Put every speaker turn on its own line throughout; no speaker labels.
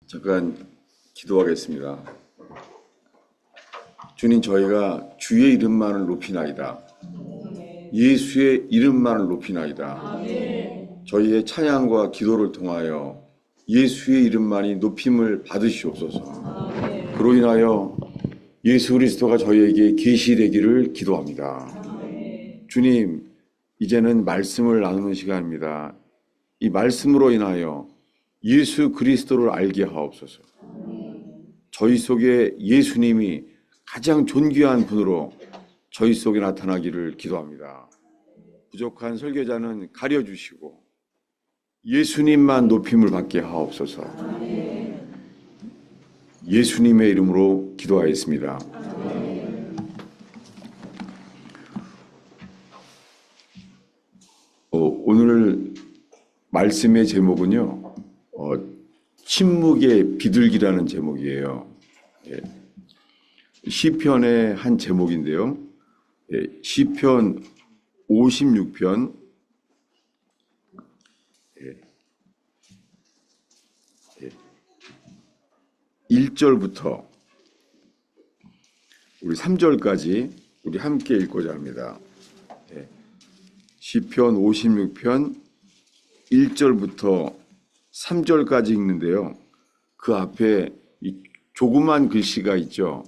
잠깐 기도하겠습니다. 주님, 저희가 주의 이름만을 높이나이다. 예수의 이름만을 높이나이다. 저희의 찬양과 기도를 통하여 예수의 이름만이 높임을 받으시옵소서. 그로 인하여 예수 그리스도가 저희에게 계시되기를 기도합니다. 주님, 이제는 말씀을 나누는 시간입니다. 이 말씀으로 인하여 예수 그리스도를 알게 하옵소서. 저희 속에 예수님이 가장 존귀한 분으로 저희 속에 나타나기를 기도합니다. 부족한 설교자는 가려주시고 예수님만 높임을 받게 하옵소서. 예수님의 이름으로 기도하였습니다. 오늘 말씀의 제목은요, 침묵의 비둘기라는 제목이에요. 시편의 한 제목인데요. 시편 56편 1절부터 우리 3절까지 우리 함께 읽고자 합니다. 시편 56편 1절부터 3절까지 읽는데요. 그 앞에 이 조그만 글씨가 있죠.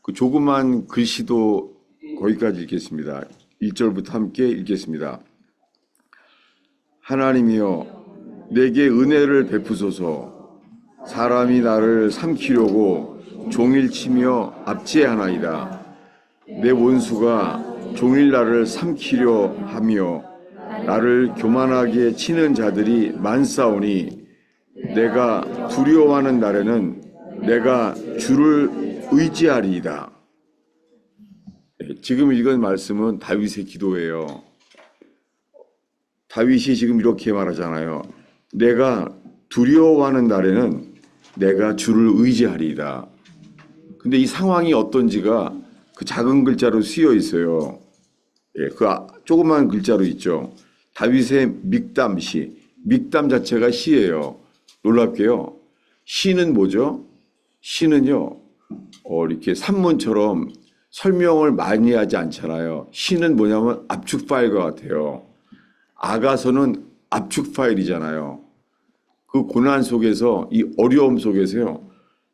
그 조그만 글씨도 거기까지 읽겠습니다. 1절부터 함께 읽겠습니다. 하나님이여, 내게 은혜를 베푸소서. 사람이 나를 삼키려고 종일 치며 압제하나이다. 내 원수가 종일 나를 삼키려 하며 나를 교만하게 치는 자들이 많사오니 내가 두려워하는 날에는 내가 주를 의지하리이다. 지금 읽은 말씀은 다윗의 기도예요. 다윗이 지금 이렇게 말하잖아요. 내가 두려워하는 날에는 내가 주를 의지하리이다. 근데 이 상황이 어떤지가 그 작은 글자로 쓰여 있어요. 그 조그만 글자로 있죠. 다윗의 믹담시, 믹담 자체가 시예요. 놀랍게요. 시는 뭐죠? 시는요, 이렇게 산문처럼 설명을 많이 하지 않잖아요. 시는 뭐냐면 압축 파일과 같아요. 아가서는 압축 파일이잖아요. 그 고난 속에서, 이 어려움 속에서요,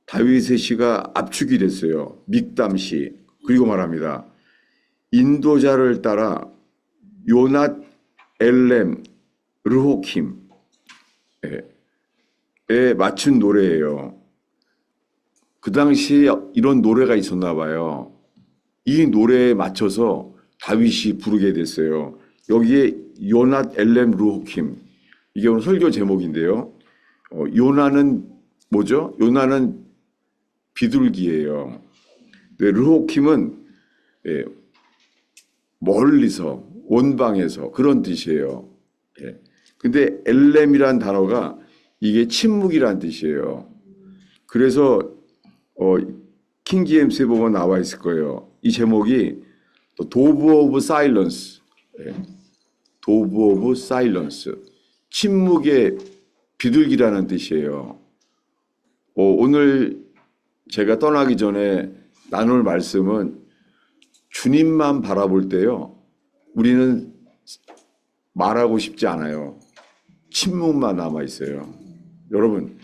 다윗의 시가 압축이 됐어요. 믹담시. 그리고 말합니다. 인도자를 따라 요낫 엘렘 르호킴에 맞춘 노래예요. 그 당시에 이런 노래가 있었나 봐요. 이 노래에 맞춰서 다윗이 부르게 됐어요. 여기에 요낫 엘렘 르호킴, 이게 오늘 설교 제목인데요. 요나는 뭐죠? 요나는 비둘기예요. 르호킴은 멀리서, 원방에서, 그런 뜻이에요. 근데 엘렘이란 단어가 이게 침묵이란 뜻이에요. 그래서 킹제임스에 보면 나와 있을 거예요. 이 제목이 도브 오브 사일런스, 도브 오브 사일런스, 침묵의 비둘기라는 뜻이에요. 오늘 제가 떠나기 전에 나눌 말씀은 주님만 바라볼 때요, 우리는 말하고 싶지 않아요. 침묵만 남아 있어요. 여러분,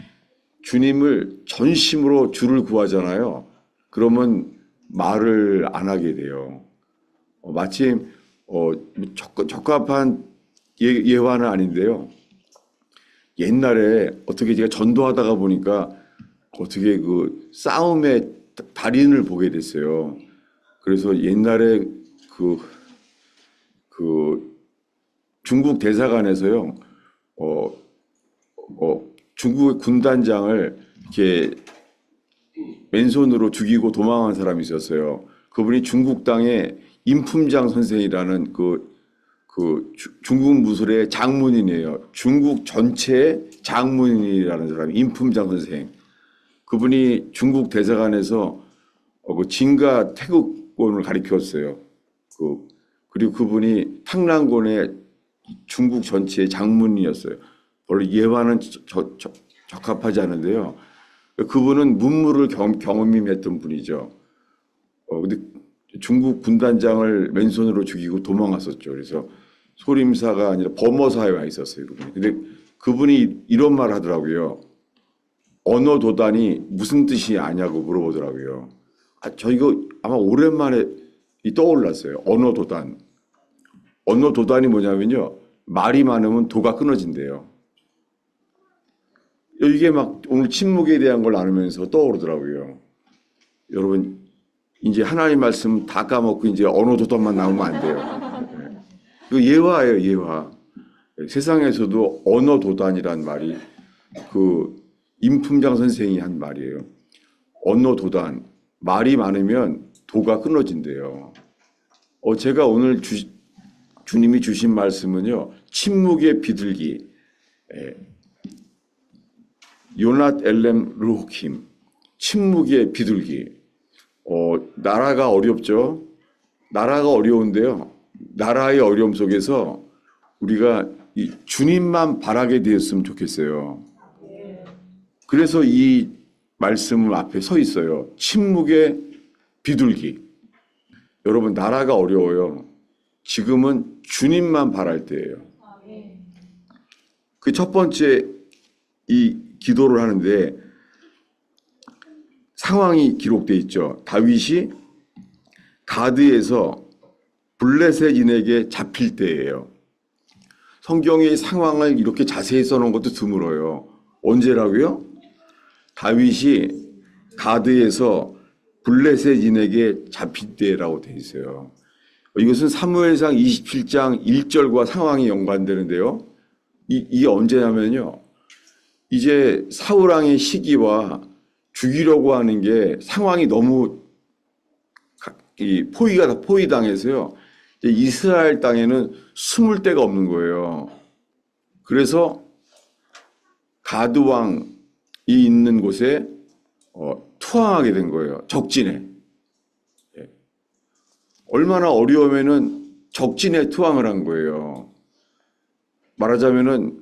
주님을 전심으로 주를 구하잖아요. 그러면 말을 안 하게 돼요. 마침 적합한 예화는 아닌데요. 옛날에 어떻게 제가 전도하다가 보니까 어떻게 그 싸움의 달인을 보게 됐어요. 그래서 옛날에 그 중국 대사관에서요, 중국의 군단장을 이렇게 맨손으로 죽이고 도망한 사람이 있었어요. 그분이 중국 땅의 임품장 선생이라는 중국 무술의 장문인이에요. 중국 전체의 장문인이라는 사람이 임품장 선생. 그분이 중국 대사관에서 진가 태국권을 가리켰어요. 그리고 그분이 탕랑곤의 중국 전체의 장문이었어요. 원래 예화는 적합하지 않은데요. 그분은 문무를 경험했던 분이죠. 근데 중국 군단장을 맨손으로 죽이고 도망갔었죠. 그래서 소림사가 아니라 범어사에 와 있었어요, 그분이. 근데 그분이 이런 말 하더라고요. 언어 도단이 무슨 뜻이 아냐고 물어보더라고요. 저 이거 아마 오랜만에 떠올랐어요. 언어 도단. 언어 도단이 뭐냐면요. 말이 많으면 도가 끊어진대요. 이게 막 오늘 침묵에 대한 걸 나누면서 떠오르더라고요. 여러분, 이제 하나님 말씀 다 까먹고 이제 언어 도단만 나오면 안 돼요. 이거 예화예요, 예화. 세상에서도 언어 도단이란 말이 그 임품장 선생이 한 말이에요. 언어 도단. 말이 많으면 도가 끊어진대요. 제가 오늘 주님이 주신 말씀은요. 침묵의 비둘기. 요낫 엘렘 르호킴. 침묵의 비둘기. 나라가 어렵죠. 나라가 어려운데요. 나라의 어려움 속에서 우리가 이 주님만 바라게 되었으면 좋겠어요. 그래서 이 말씀 앞에 서 있어요. 침묵의 비둘기. 여러분, 나라가 어려워요. 지금은 주님만 바랄 때예요. 그 첫 번째 이 기도를 하는데 상황이 기록되어 있죠. 다윗이 가드에서 블레셋인에게 잡힐 때예요. 성경의 상황을 이렇게 자세히 써놓은 것도 드물어요. 언제라고요? 다윗이 가드에서 블레셋인에게 잡힐 때라고 되어 있어요. 이것은 사무엘상 27장 1절과 상황이 연관되는데요. 이게 언제냐면요. 이제 사울왕의 시기와 죽이려고 하는 게 상황이 너무 포위당해서요. 이스라엘 땅에는 숨을 데가 없는 거예요. 그래서 가드왕이 있는 곳에 투항하게 된 거예요. 적진에. 얼마나 어려우면은 적진에 투항을 한 거예요. 말하자면은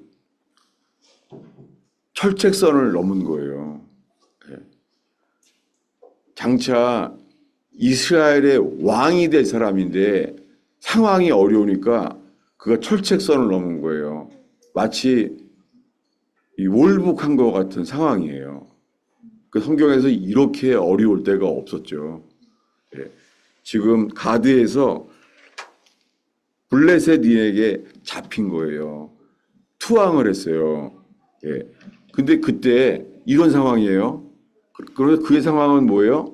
철책선을 넘은 거예요. 장차 이스라엘의 왕이 될 사람인데 상황이 어려우니까 그가 철책선을 넘은 거예요. 마치 월북한 것 같은 상황이에요. 그 성경에서 이렇게 어려울 때가 없었죠. 지금 가드에서 블레셋인에게 잡힌 거예요. 투항을 했어요. 근데 그때 이런 상황이에요. 그래서 그의 상황은 뭐예요?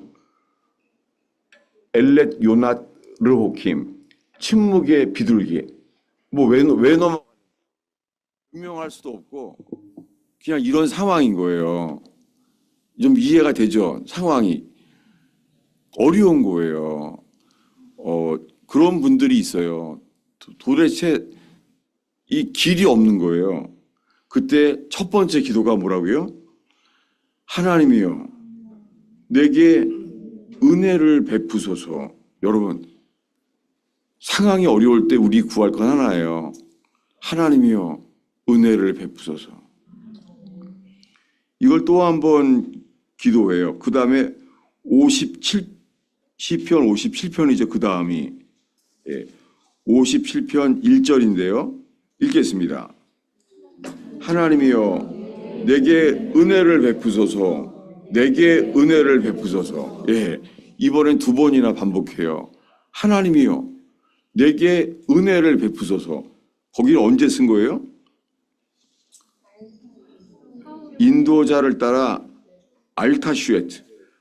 엘렛 요낫 르호킴. 침묵의 비둘기. 왜 넘어 유명할 수도 없고 그냥 이런 상황인 거예요. 좀 이해가 되죠? 상황이 어려운 거예요. 그런 분들이 있어요. 도대체 이 길이 없는 거예요. 그때 첫 번째 기도가 뭐라고요? 하나님이요, 내게 은혜를 베푸소서. 여러분, 상황이 어려울 때 우리 구할 건 하나예요. 하나님이요, 은혜를 베푸소서. 이걸 또 한 번 기도해요. 그 다음에 시편 57편이죠. 그 다음이 57편 1절인데요. 읽겠습니다. 하나님이여, 내게 은혜를 베푸소서. 내게 은혜를 베푸소서. 이번엔 두 번이나 반복해요. 하나님이여, 내게 은혜를 베푸소서. 거기는 언제 쓴 거예요? 인도자를 따라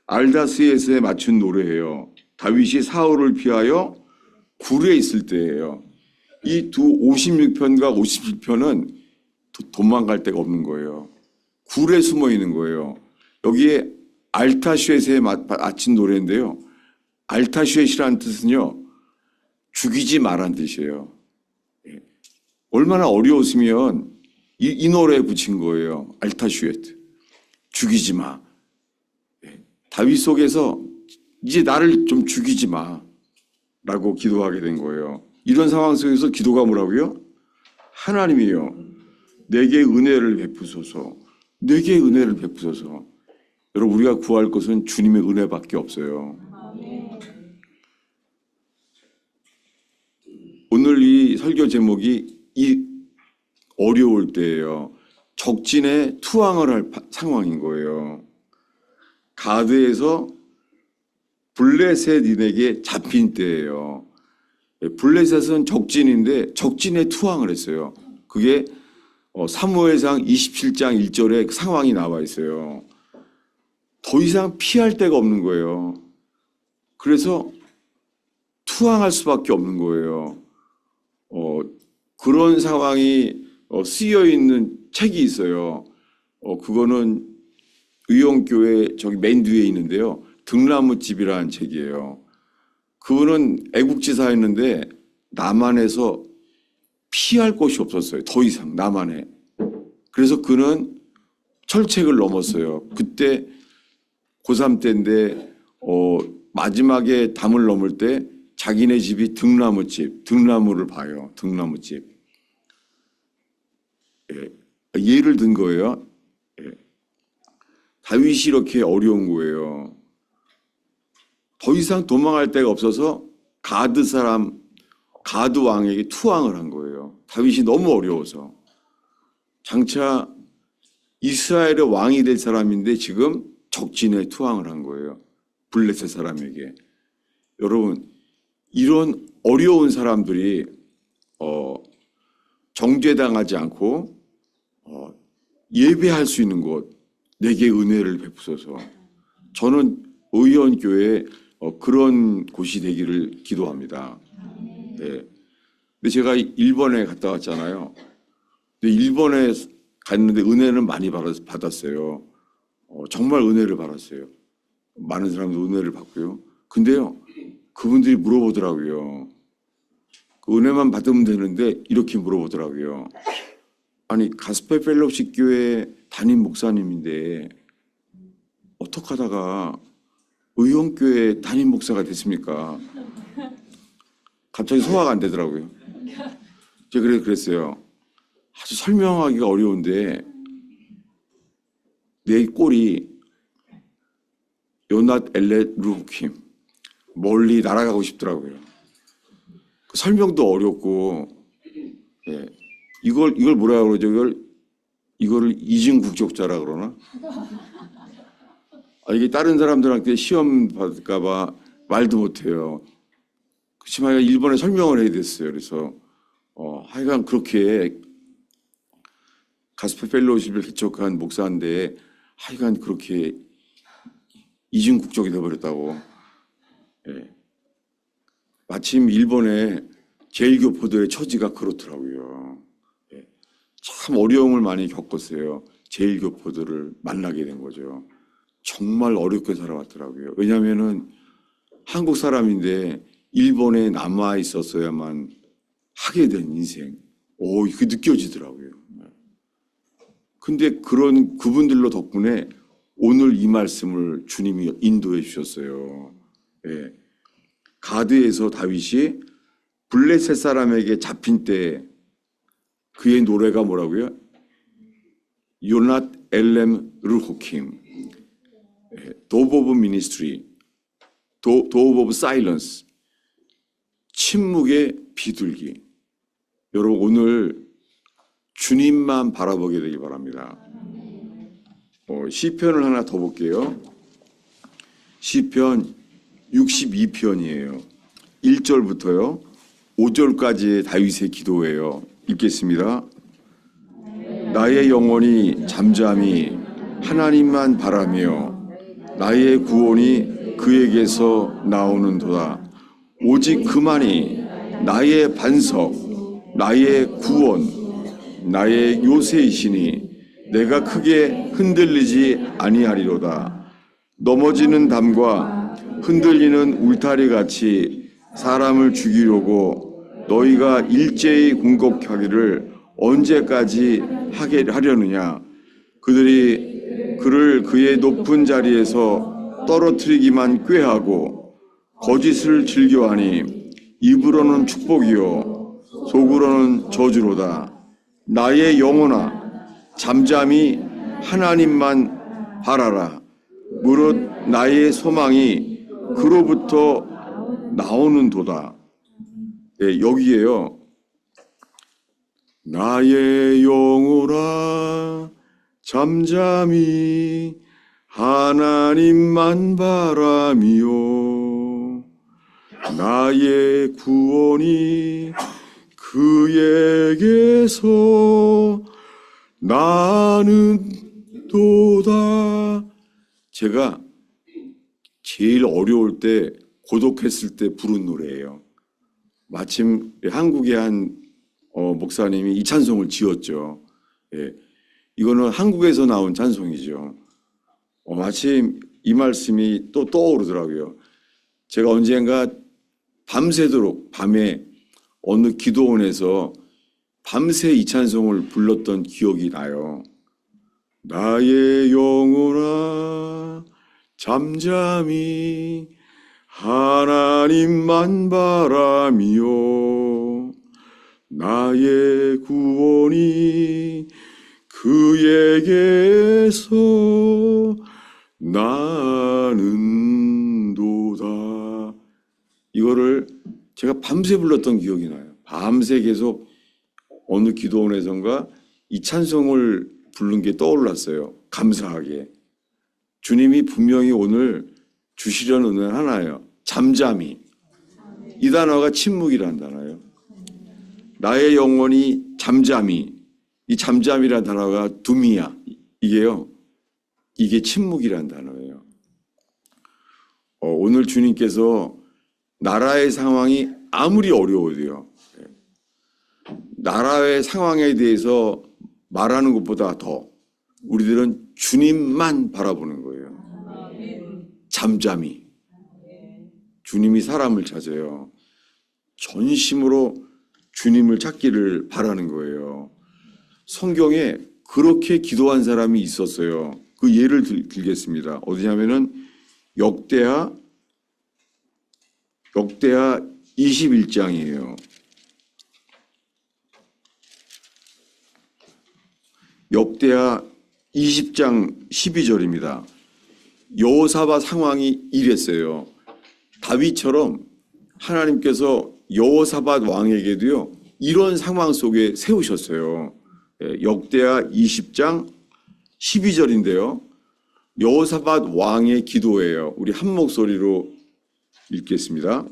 알다스에스에 맞춘 노래예요. 다윗이 사울을 피하여 굴에 있을 때예요. 이 두 56편과 57편은 도망갈 데가 없는 거예요. 굴에 숨어 있는 거예요. 여기에 알타슈엣에 맞춘 노래인데요. 알타슈엣이라는 뜻은요, 죽이지 마란 뜻이에요. 얼마나 어려웠으면 이 노래에 붙인 거예요. 알타슈엣. 죽이지 마. 다윗 속에서 이제 나를 좀 죽이지 마 라고 기도하게 된 거예요. 이런 상황 속에서 기도가 뭐라고요? 하나님이여, 내게 은혜를 베푸소서. 내게 은혜를 베푸소서. 여러분, 우리가 구할 것은 주님의 은혜밖에 없어요. 오늘 이 설교 제목이 이 어려울 때예요. 적진에 투항을 할 상황인 거예요. 가드에서 블레셋인에게 잡힌 때예요. 블레셋은 적진인데 적진에 투항을 했어요. 그게 사무엘상 27장 1절에 상황이 나와 있어요. 더 이상 피할 데가 없는 거예요. 그래서 투항할 수밖에 없는 거예요. 그런 상황이 쓰여 있는 책이 있어요. 그거는 의용교회 저기 맨 뒤에 있는데요. 등나무집이라는 책이에요. 그분은 애국지사였는데 남한에서 피할 곳이 없었어요. 더 이상 남한에. 그래서 그는 철책을 넘었어요. 그때 고3 때인데 마지막에 담을 넘을 때 자기네 집이 등나무집, 등나무를 봐요. 등나무집. 예를 든 거예요. 다윗이 이렇게 어려운 거예요. 더 이상 도망갈 데가 없어서 가드 왕에게 투항을 한 거예요. 다윗이 너무 어려워서. 장차 이스라엘의 왕이 될 사람인데 지금 적진에 투항을 한 거예요. 블레셋 사람에게. 여러분, 이런 어려운 사람들이 정죄당하지 않고 예배할 수 있는 곳, 내게 은혜를 베푸소서. 저는 의원교회에 그런 곳이 되기를 기도합니다. 네. 근데 제가 일본에 갔다 왔잖아요. 근데 일본에 갔는데 은혜는 많이 받았어요. 정말 은혜를 받았어요. 많은 사람도 은혜를 받고요. 근데요, 그분들이 물어보더라고요. 그 은혜만 받으면 되는데 이렇게 물어보더라고요. 아니, 가스펠 펠로우십 교회 담임 목사님인데 어떻게 하다가 의원교회 담임 목사가 됐습니까? 갑자기 소화가 안 되더라고요. 제가 그랬어요. 아주 설명하기가 어려운데 내 꼴이 요낫 엘렛 루킴, 멀리 날아가고 싶더라고요. 그 설명도 어렵고, 예. 이걸 뭐라 그러죠? 이거를 이중 국적자라 그러나? 이게 다른 사람들한테 시험 받을까봐 말도 못해요. 그렇지만 일본에 설명을 해야 됐어요. 그래서 하여간 그렇게 가스펠 펠로우십을 개척한 목사인데 하여간 그렇게 이중 국적이 되어버렸다고. 예. 마침 일본의 제일교포들의 처지가 그렇더라고요. 예. 참 어려움을 많이 겪었어요. 제일교포들을 만나게 된 거죠. 정말 어렵게 살아왔더라고요. 왜냐하면은 한국 사람인데 일본에 남아 있었어야만 하게 된 인생. 그게 느껴지더라고요. 근데 그런 그분들로 덕분에 오늘 이 말씀을 주님이 인도해 주셨어요. 예. 가드에서 다윗이 블레셋 사람에게 잡힌 때 그의 노래가 뭐라고요? 요낫 엘렘 르호킴, 도브 오브 미니스트리, 도브 오브 사일런스, 침묵의 비둘기. 여러분, 오늘 주님만 바라보게 되기 바랍니다. 시편을 하나 더 볼게요. 시편 62편이에요. 1절부터요 5절까지의 다윗의 기도예요. 읽겠습니다. 나의 영혼이 잠잠히 하나님만 바라며 나의 구원이 그에게서 나오는도다. 오직 그만이 나의 반석, 나의 구원, 나의 요새이시니 내가 크게 흔들리지 아니하리로다. 넘어지는 담과 흔들리는 울타리같이 사람을 죽이려고 너희가 일제히 공격하기를 언제까지 하려느냐. 그들이 그를 그의 높은 자리에서 떨어뜨리기만 꾀하고 거짓을 즐겨하니 입으로는 축복이요 속으로는 저주로다. 나의 영혼아 잠잠히 하나님만 바라라. 무릇 나의 소망이 그로부터 나오는 도다. 예, 여기에요. 나의 영혼아 잠잠히 하나님만 바라미요. 나의 구원이 그에게서 나는 도다. 제가 제일 어려울 때, 고독했을 때 부른 노래예요. 마침 한국의 한 목사님이 이 찬송을 지었죠. 예, 이거는 한국에서 나온 찬송이죠. 마침 이 말씀이 또 떠오르더라고요. 제가 언젠가 밤새도록 밤에 어느 기도원에서 밤새 이 찬송을 불렀던 기억이 나요. 나의 영혼아 잠잠히 하나님만 바라미요. 나의 구원이 그에게서 나는 도다. 이거를 제가 밤새 불렀던 기억이 나요. 밤새 계속 어느 기도원에선가 이 찬송을 부른 게 떠올랐어요. 감사하게. 주님이 분명히 오늘 주시려는 은혜는 하나예요. 잠잠히. 이 단어가 침묵이라는 단어예요. 나의 영혼이 잠잠히. 이 잠잠이라는 단어가 두미야. 이게 침묵이라는 단어예요. 오늘 주님께서 나라의 상황이 아무리 어려워도요. 나라의 상황에 대해서 말하는 것보다 더 우리들은 주님만 바라보는 거예요. 잠잠히. 주님이 사람을 찾아요. 전심으로 주님을 찾기를 바라는 거예요. 성경에 그렇게 기도한 사람이 있었어요. 그 예를 들겠습니다. 어디냐면은 역대하 21장이에요. 역대하 20장 12절입니다. 여호사밧 상황이 이랬어요. 다윗처럼 하나님께서 여호사밧 왕에게도요 이런 상황 속에 세우셨어요. 역대하 20장 12절인데요. 여호사밧 왕의 기도예요. 우리 한 목소리로 읽겠습니다.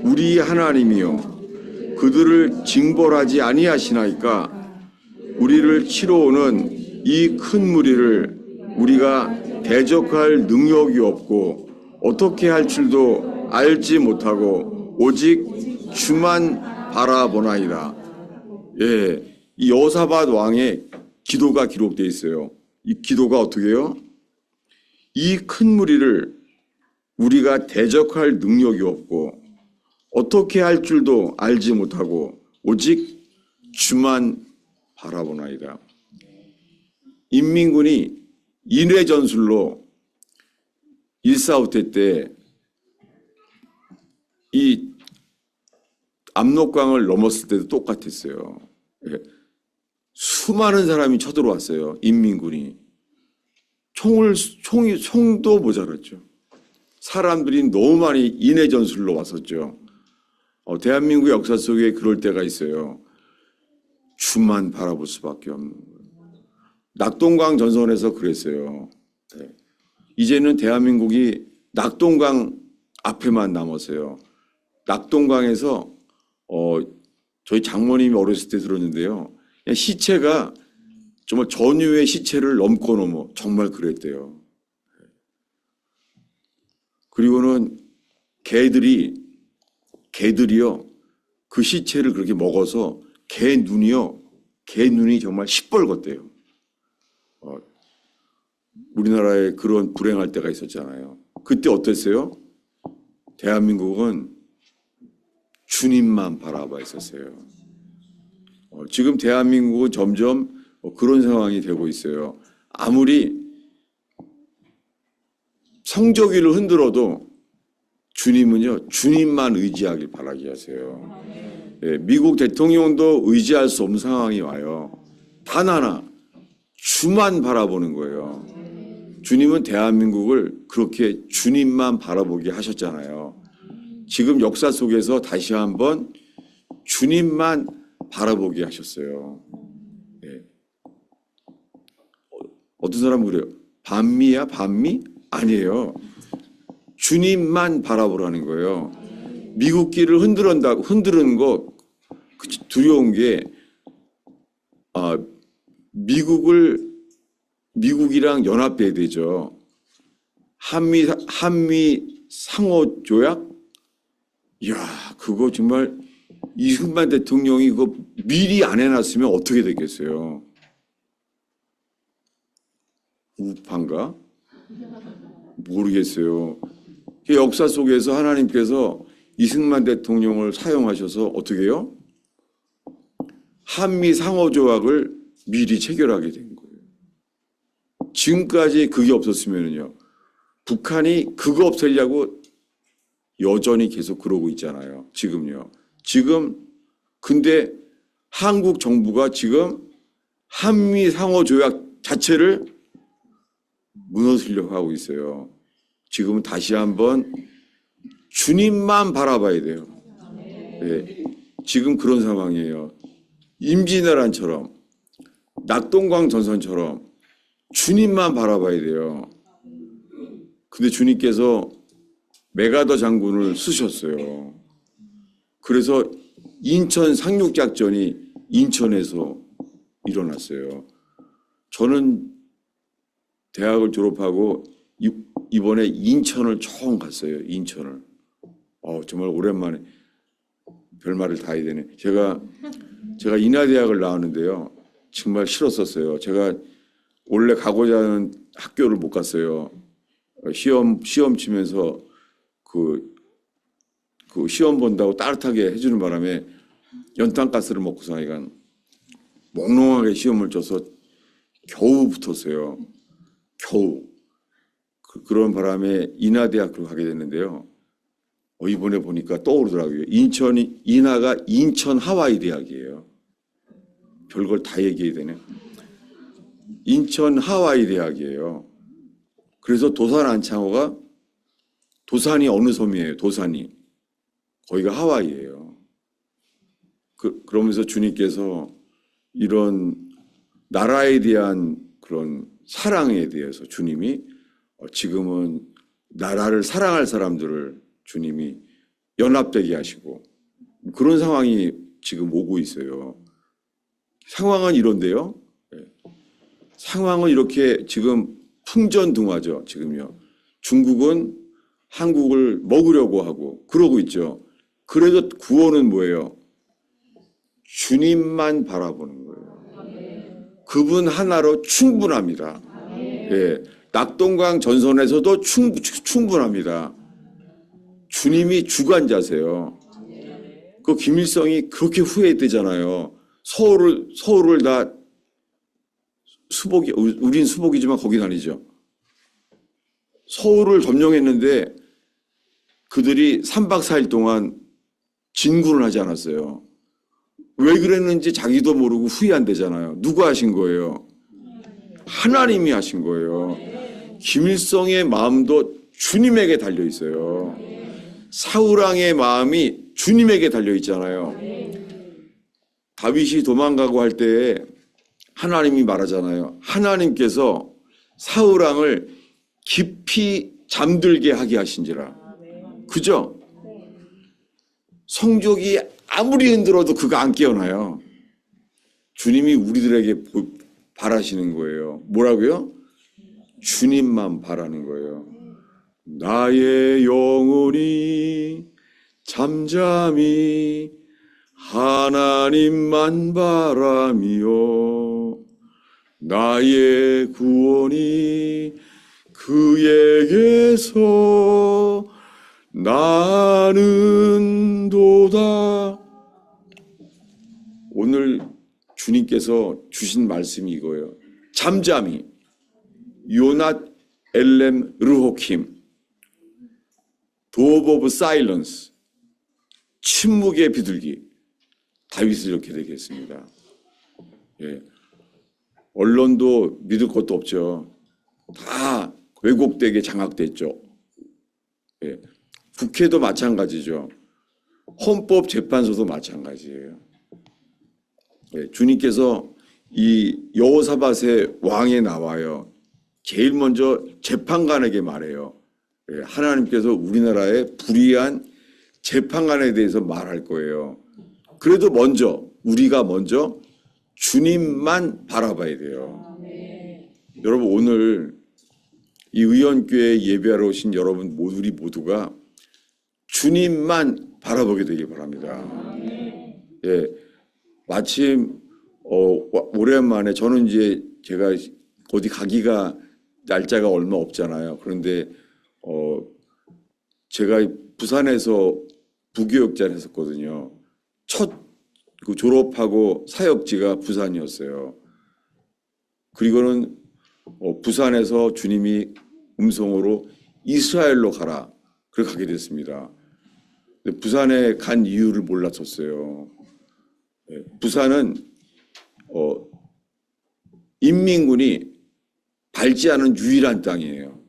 우리 하나님이여 그들을 징벌하지 아니하시나이까. 우리를 치러 오는 이 큰 무리를 우리가 대적할 능력이 없고 어떻게 할 줄도 알지 못하고 오직 주만 바라보나이다. 예, 이 여호사밧 왕의 기도가 기록되어 있어요. 이 기도가 어떻게 해요? 이 큰 무리를 우리가 대적할 능력이 없고 어떻게 할 줄도 알지 못하고 오직 주만 바라보나이다. 인민군이 인외전술로 145태 때 이 압록강을 넘었을 때도 똑같았어요. 수많은 사람이 쳐들어왔어요. 인민군이. 총도 모자랐죠. 사람들이 너무 많이 인외전술로 왔었죠. 대한민국 역사 속에 그럴 때가 있어요. 주만 바라볼 수밖에 없는 거예요. 낙동강 전선에서 그랬어요. 네. 이제는 대한민국이 낙동강 앞에만 남았어요. 낙동강에서 저희 장모님이 어렸을 때 들었는데요. 그냥 시체가 정말 전유의 시체를 넘고 정말 그랬대요. 그리고는 개들이요 그 시체를 그렇게 먹어서 개 눈이 정말 시뻘겋대요. 우리나라에 그런 불행할 때가 있었잖아요. 그때 어땠어요? 대한민국은 주님만 바라봐 있었어요. 지금 대한민국은 점점 그런 상황이 되고 있어요. 아무리 성적위를 흔들어도 주님은요, 주님만 의지하길 바라게 하세요. 예, 미국 대통령도 의지할 수 없는 상황이 와요. 단 하나, 주만 바라보는 거예요. 주님은 대한민국을 그렇게 주님만 바라보게 하셨잖아요. 지금 역사 속에서 다시 한번 주님만 바라보게 하셨어요. 예. 어떤 사람은 그래요. 반미야, 반미? 아니에요. 주님만 바라보라는 거예요. 미국기를 흔드는 거 두려운 게, 미국이랑 연합돼야 되죠. 한미 상호 조약? 이야, 그거 정말 이승만 대통령이 그거 미리 안 해놨으면 어떻게 됐겠어요? 우파인가? 모르겠어요. 역사 속에서 하나님께서 이승만 대통령을 사용하셔서 어떻게 해요? 한미 상호조약을 미리 체결하게 된 거예요. 지금까지 그게 없었으면요. 북한이 그거 없애려고 여전히 계속 그러고 있잖아요. 지금요. 지금 근데 한국 정부가 지금 한미 상호조약 자체를 무너뜨리려고 하고 있어요. 지금은 다시 한번 주님만 바라봐야 돼요. 네. 지금 그런 상황이에요. 임진왜란처럼 낙동강 전선처럼 주님만 바라봐야 돼요. 근데 주님께서 메가더 장군을 쓰셨어요. 그래서 인천 상륙작전이 인천에서 일어났어요. 저는 대학을 졸업하고 이번에 인천을 처음 갔어요. 인천을. 정말 오랜만에 별말을 다 해야 되네. 제가 인하대학을 나왔는데요. 정말 싫었었어요. 제가 원래 가고자 하는 학교를 못 갔어요. 시험 치면서 그 시험 본다고 따뜻하게 해주는 바람에 연탄가스를 먹고서 이간 몽롱하게 시험을 쳐서 겨우 붙었어요. 겨우. 그런 바람에 인하대학교를 가게 됐는데요. 이번에 보니까 떠오르더라고요. 인하가 인천 하와이 대학이에요. 별걸 다 얘기해야 되네. 인천 하와이 대학이에요. 그래서 도산 안창호가 도산이 어느 섬이에요? 도산이. 거기가 하와이예요. 그러면서 주님께서 이런 나라에 대한 그런 사랑에 대해서 주님이 지금은 나라를 사랑할 사람들을 주님이 연합되게 하시고 그런 상황이 지금 오고 있어요. 상황은 이런데요. 상황은 이렇게 지금 풍전등화죠. 지금요. 중국은 한국을 먹으려고 하고 그러고 있죠. 그래도 구원은 뭐예요? 주님만 바라보는 거예요. 그분 하나로 충분합니다. 예, 낙동강 전선에서도 충분합니다. 주님이 주관자세요. 그 김일성이 그렇게 후회했대잖아요. 서울을 다 우린 수복이지만 거긴 아니죠. 서울을 점령했는데 그들이 3박 4일 동안 진군을 하지 않았어요. 왜 그랬는지 자기도 모르고 후회한대잖아요. 누가 하신 거예요? 하나님이 하신 거예요. 김일성의 마음도 주님에게 달려 있어요. 사울왕의 마음이 주님에게 달려 있잖아요. 다윗이 도망가고 할 때에 하나님이 말하잖아요. 하나님께서 사울왕을 깊이 잠들게 하게 하신지라. 그죠? 성족이 아무리 흔들어도 그거 안 깨어나요. 주님이 우리들에게 바라시는 거예요. 뭐라고요? 주님만 바라는 거예요. 나의 영혼이 잠잠히 하나님만 바라며 나의 구원이 그에게서 나는 도다. 오늘 주님께서 주신 말씀이 이거예요. 잠잠히 요낫 엘렘 르호킴 도브 오브 사일런스 침묵의 비둘기 다윗을 이렇게 되겠습니다. 예. 언론도 믿을 것도 없죠. 다 왜곡되게 장악됐죠. 예. 국회도 마찬가지죠. 헌법재판소도 마찬가지예요. 예. 주님께서 이 여호사밧의 왕에 나와요. 제일 먼저 재판관에게 말해요. 예. 하나님께서 우리나라의 불의한 재판관에 대해서 말할 거예요. 그래도 먼저 우리가 먼저 주님만 바라봐야 돼요. 여러분 오늘 이 의원교회 예배하러 오신 여러분 우리 모두가 주님만 바라보게 되길 바랍니다. 예, 마침 오랜만에 저는 이제 제가 어디 가기가 날짜가 얼마 없잖아요. 그런데 제가 부산에서 부교육자를 했었거든요. 첫 그 졸업하고 사역지가 부산이었어요. 그리고는 부산에서 주님이 음성으로 이스라엘로 가라. 그렇게 가게 됐습니다. 부산에 간 이유를 몰랐었어요. 부산은 인민군이 밟지 않은 유일한 땅이에요.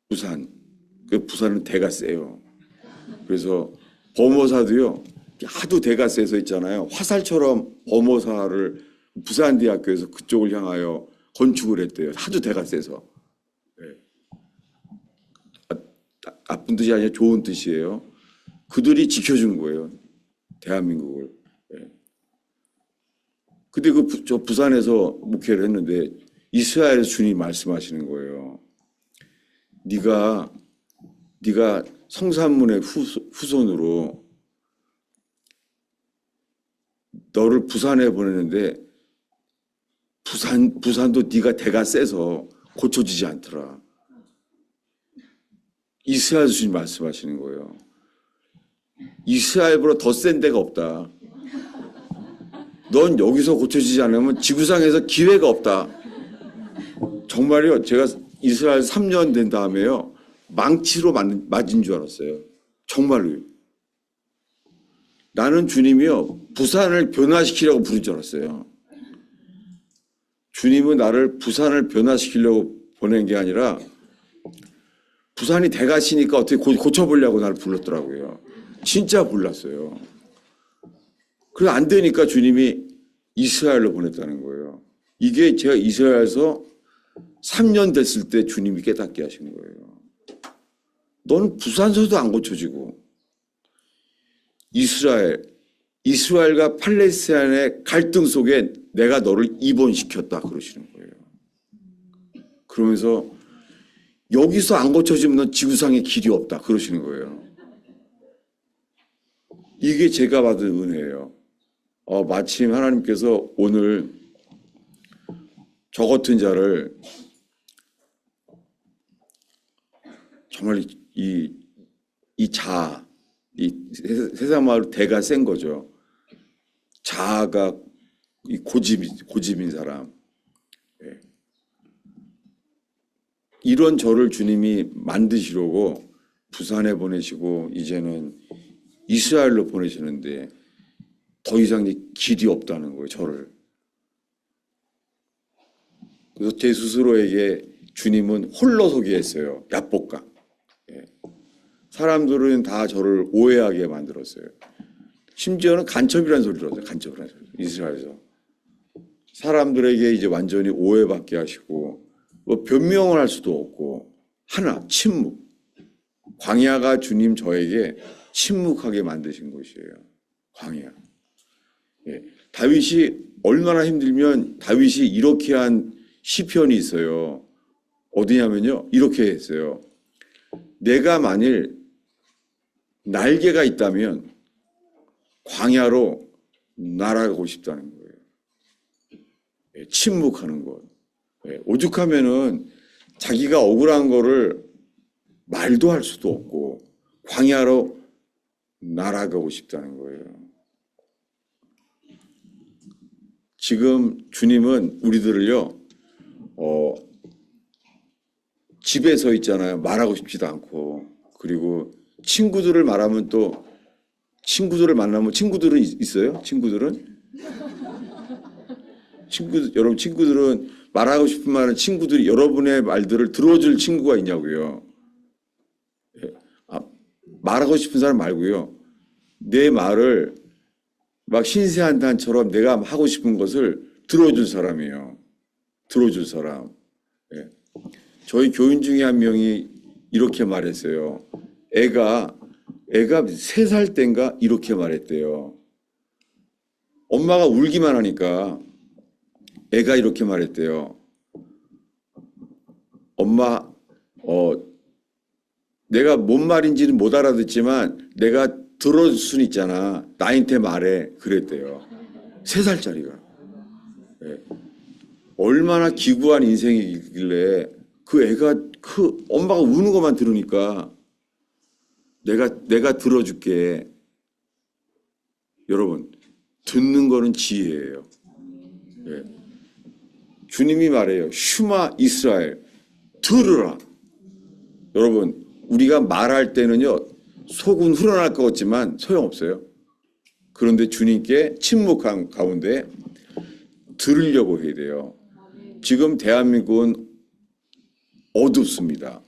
부산. 부산은 대가 세요. 그래서 범어사도요. 하도 대가 세서 있잖아요. 화살처럼 범어사를 부산대학교에서 그쪽을 향하여 건축을 했대요. 하도 대가 세서. 나쁜 뜻이 아니라 좋은 뜻이에요. 그들이 지켜준 거예요. 대한민국을. 근데 저 부산에서 목회를 했는데 이스라엘에서 주님이 말씀하시는 거예요. 네가 성산문의 후손으로 너를 부산에 보내는데 부산도 네가 대가 세서 고쳐지지 않더라. 이스라엘 주님 말씀하시는 거예요. 이스라엘보다 더 센 데가 없다. 넌 여기서 고쳐지지 않으면 지구상에서 기회가 없다. 정말요. 제가 이스라엘 3년 된 다음에요. 망치로 맞은 줄 알았어요. 정말로요. 나는 주님이요. 부산을 변화시키려고 부른 줄 알았어요. 주님은 나를 부산을 변화시키려고 보낸 게 아니라 부산이 대가시니까 어떻게 고쳐보려고 나를 불렀더라고요. 진짜 불렀어요. 그래서 안 되니까 주님이 이스라엘로 보냈다는 거예요. 이게 제가 이스라엘에서 3년 됐을 때 주님이 깨닫게 하신 거예요. 너는 부산서도 안 고쳐지고 이스라엘과 팔레스타인의 갈등 속에 내가 너를 입원시켰다 그러시는 거예요. 그러면서 여기서 안 고쳐지면 넌 지구상에 길이 없다 그러시는 거예요. 이게 제가 받은 은혜예요. 마침 하나님께서 오늘 저 같은 자를 정말 이 세상 말로 대가 센 거죠. 자아가 이 고집인 사람. 예. 이런 저를 주님이 만드시려고 부산에 보내시고 이제는 이스라엘로 보내시는데 더 이상 길이 없다는 거예요. 저를. 그래서 제 스스로에게 주님은 홀로 서게 했어요. 야복강. 예. 사람들은 다 저를 오해하게 만들었어요. 심지어는 간첩이라는 소리를 하죠. 간첩이라는 소리. 이스라엘에서. 사람들에게 이제 완전히 오해받게 하시고 뭐 변명을 할 수도 없고 하나 침묵. 광야가 주님 저에게 침묵하게 만드신 곳이에요. 광야. 예. 다윗이 얼마나 힘들면 다윗이 이렇게 한 시편이 있어요. 어디냐면요. 이렇게 했어요. 내가 만일 날개가 있다면 광야로 날아가고 싶다는 거예요. 예, 침묵하는 것. 예, 오죽하면은 자기가 억울한 거를 말도 할 수도 없고 광야로 날아가고 싶다는 거예요. 지금 주님은 우리들을요, 집에 서 있잖아요. 말하고 싶지도 않고. 그리고 친구들을 말하면 또 친구들을 만나면 친구들은 있어요? 친구들은? 여러분 친구들은 말하고 싶은 말은 친구들이 여러분의 말들을 들어줄 친구가 있냐고요. 말하고 싶은 사람 말고요. 내 말을 막 신세한탄처럼 내가 하고 싶은 것을 들어줄 사람이에요. 들어줄 사람. 예. 저희 교인 중에 한 명이 이렇게 말했어요. 애가 3살 땐가 이렇게 말했대요. 엄마가 울기만 하니까 애가 이렇게 말했대요. 엄마, 내가 뭔 말인지는 못 알아듣지만 내가 들어줄 수는 있잖아. 나한테 말해. 그랬대요. 3살짜리가. 네. 얼마나 기구한 인생이길래 그 애가 엄마가 우는 것만 들으니까 내가 들어줄게. 여러분, 듣는 거는 지혜예요. 네. 주님이 말해요. 슈마 이스라엘, 들으라. 여러분, 우리가 말할 때는요, 속은 후련할 것 같지만 소용없어요. 그런데 주님께 침묵한 가운데 들으려고 해야 돼요. 지금 대한민국은 어둡습니다.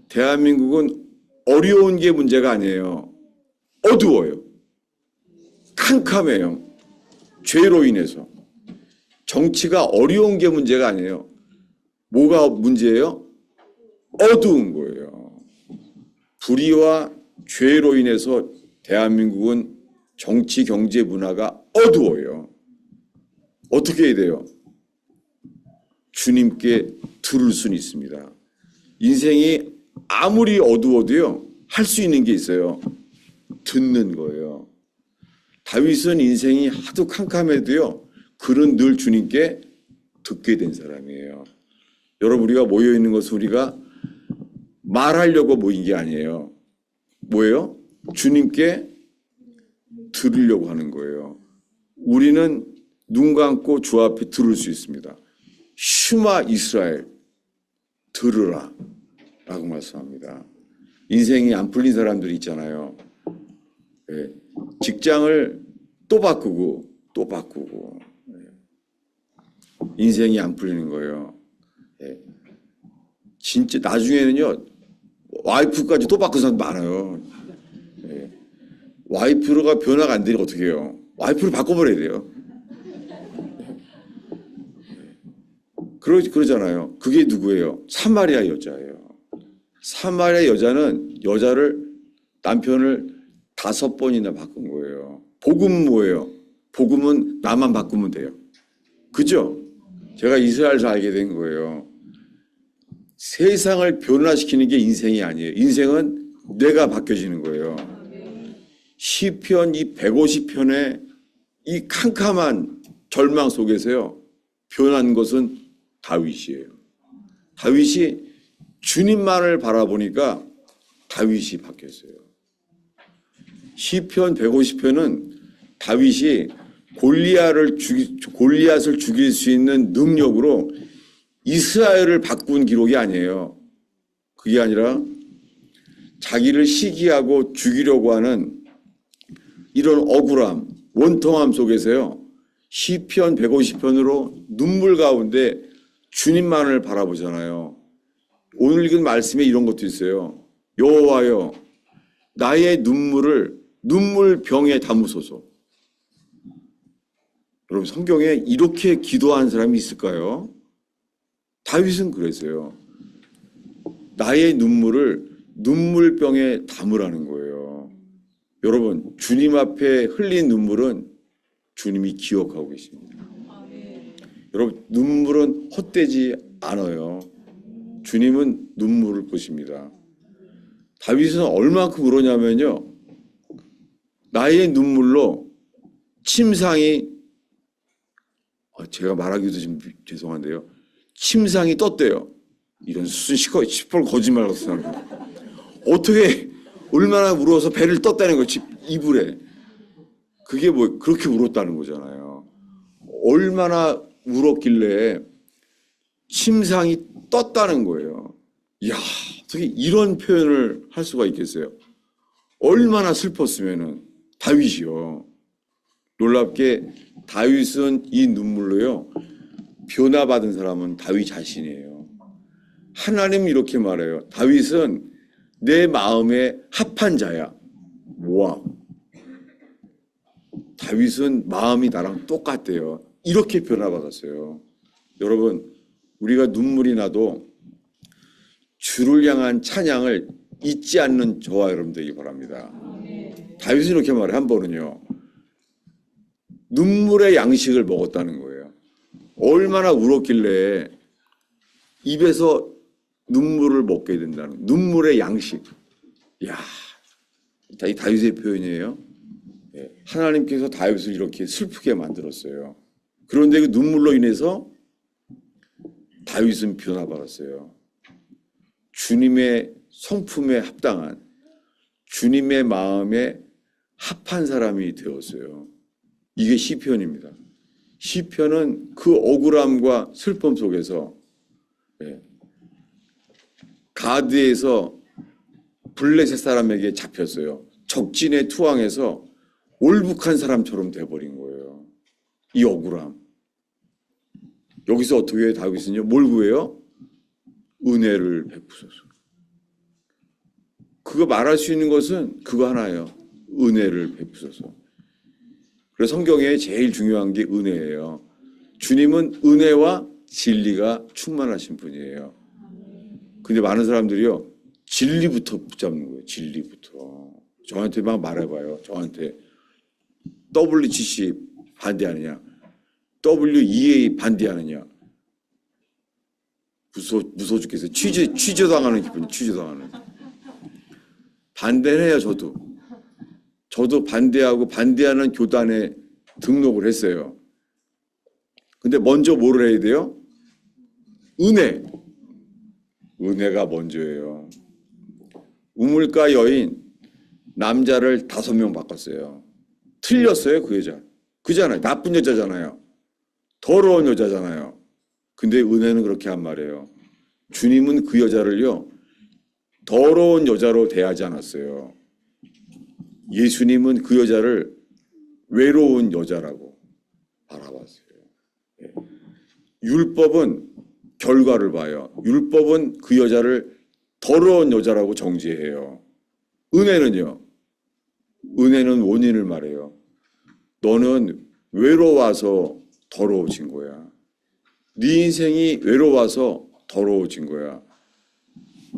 대한민국은 어려운 게 문제가 아니에요. 어두워요. 캄캄해요. 죄로 인해서. 정치가 어려운 게 문제가 아니에요. 뭐가 문제예요? 어두운 거예요. 불의와 죄로 인해서 대한민국은 정치, 경제, 문화가 어두워요. 어떻게 해야 돼요? 주님께 들을 수는 있습니다. 인생이 아무리 어두워도요, 할 수 있는 게 있어요. 듣는 거예요. 다윗은 인생이 하도 캄캄해도요, 그는 늘 주님께 듣게 된 사람이에요. 여러분, 우리가 모여 있는 것은 우리가 말하려고 모인 게 아니에요. 뭐예요? 주님께 들으려고 하는 거예요. 우리는 눈 감고 주 앞에 들을 수 있습니다. 슈마 이스라엘, 들으라 라고 말씀합니다. 인생이 안 풀린 사람들이 있잖아요. 네. 직장을 또 바꾸고 또 바꾸고. 네. 인생이 안 풀리는 거예요. 네. 진짜 나중에는요, 와이프까지 또 바꾼 사람 많아요. 네. 와이프가 변화가 안 되니까 어떻게 해요? 와이프를 바꿔버려야 돼요. 그러잖아요. 그게 누구예요? 사마리아 여자예요. 사마리아 여자는 남편을 5번이나 바꾼 거예요. 복음은 뭐예요? 복음은 나만 바꾸면 돼요. 그죠? 제가 이스라엘에서 알게 된 거예요. 세상을 변화시키는 게 인생이 아니에요. 인생은 내가 바뀌어지는 거예요. 시편 이 150편의 이 캄캄한 절망 속에서요, 변한 것은 다윗이에요. 다윗이 주님만을 바라보니까 다윗이 바뀌었어요. 시편 150편은 다윗이 골리앗을 죽일 수 있는 능력으로 이스라엘을 바꾼 기록이 아니에요. 그게 아니라 자기를 시기하고 죽이려고 하는 이런 억울함, 원통함 속에서요, 시편 150편으로 눈물 가운데 주님만을 바라보잖아요. 오늘 읽은 말씀에 이런 것도 있어요. 여호와여, 나의 눈물을 눈물병에 담으소서. 여러분, 성경에 이렇게 기도한 사람이 있을까요? 다윗은 그랬어요. 나의 눈물을 눈물병에 담으라는 거예요. 여러분, 주님 앞에 흘린 눈물은 주님이 기억하고 계십니다. 여러분, 눈물은 헛되지 않아요. 주님은 눈물을 보십니다. 다윗은 얼마큼 울었냐면요, 나의 눈물로 침상이, 제가 말하기도 좀 죄송한데요, 침상이 떴대요. 이런 시뻘 거짓말 같은 사람. 어떻게 얼마나 울어서 배를 떴다는 거지, 이불에. 그게 뭐 그렇게 울었다는 거잖아요. 얼마나 울었길래 침상이 떴다는 거예요. 이야, 어떻게 이런 표현을 할 수가 있겠어요? 얼마나 슬펐으면은. 다윗이요. 놀랍게 다윗은 이 눈물로요, 변화받은 사람은 다윗 자신이에요. 하나님은 이렇게 말해요. 다윗은 내 마음에 합한 자야. 와, 다윗은 마음이 나랑 똑같대요. 이렇게 변화받았어요. 여러분, 우리가 눈물이 나도 주를 향한 찬양을 잊지 않는 저와 여러분 되기 바랍니다. 다윗은 이렇게 말해. 한 번은요, 눈물의 양식을 먹었다는 거예요. 얼마나 울었길래 입에서 눈물을 먹게 된다는, 눈물의 양식. 이야, 이 다윗의 표현이에요. 하나님께서 다윗을 이렇게 슬프게 만들었어요. 그런데 그 눈물로 인해서 다윗은 변화받았어요. 주님의 성품에 합당한, 주님의 마음에 합한 사람이 되었어요. 이게 시편입니다. 시편은 그 억울함과 슬픔 속에서 가드에서 블레셋 사람에게 잡혔어요. 적진에 투항해서 올북한 사람처럼 돼버린 거예요. 이 억울함. 여기서 어떻게 해요? 다윗은요, 뭘 구해요? 은혜를 베푸소서. 그거 말할 수 있는 것은 그거 하나예요. 은혜를 베푸소서. 그래서 성경에 제일 중요한 게 은혜예요. 주님은 은혜와 진리가 충만하신 분이에요. 근데 많은 사람들이요, 진리부터 붙잡는 거예요. 진리부터. 저한테 막 말해봐요. 저한테 WCC 반대하느냐, WEA 반대하느냐. 무서워 죽겠어요. 취재당하는 기분이, 취재당하는. 반대는 해요, 저도. 저도 반대하고 반대하는 교단에 등록을 했어요. 근데 먼저 뭐를 해야 돼요? 은혜. 은혜가 먼저예요. 우물가 여인, 남자를 5명 바꿨어요. 틀렸어요, 그 여자. 그잖아요. 나쁜 여자잖아요. 더러운 여자잖아요. 근데 은혜는 그렇게 한 말이에요. 주님은 그 여자를요, 더러운 여자로 대하지 않았어요. 예수님은 그 여자를 외로운 여자라고 바라봤어요. 율법은 결과를 봐요. 율법은 그 여자를 더러운 여자라고 정죄해요. 은혜는요, 은혜는 원인을 말해요. 너는 외로워서 더러워진 거야. 네 인생이 외로워서 더러워진 거야.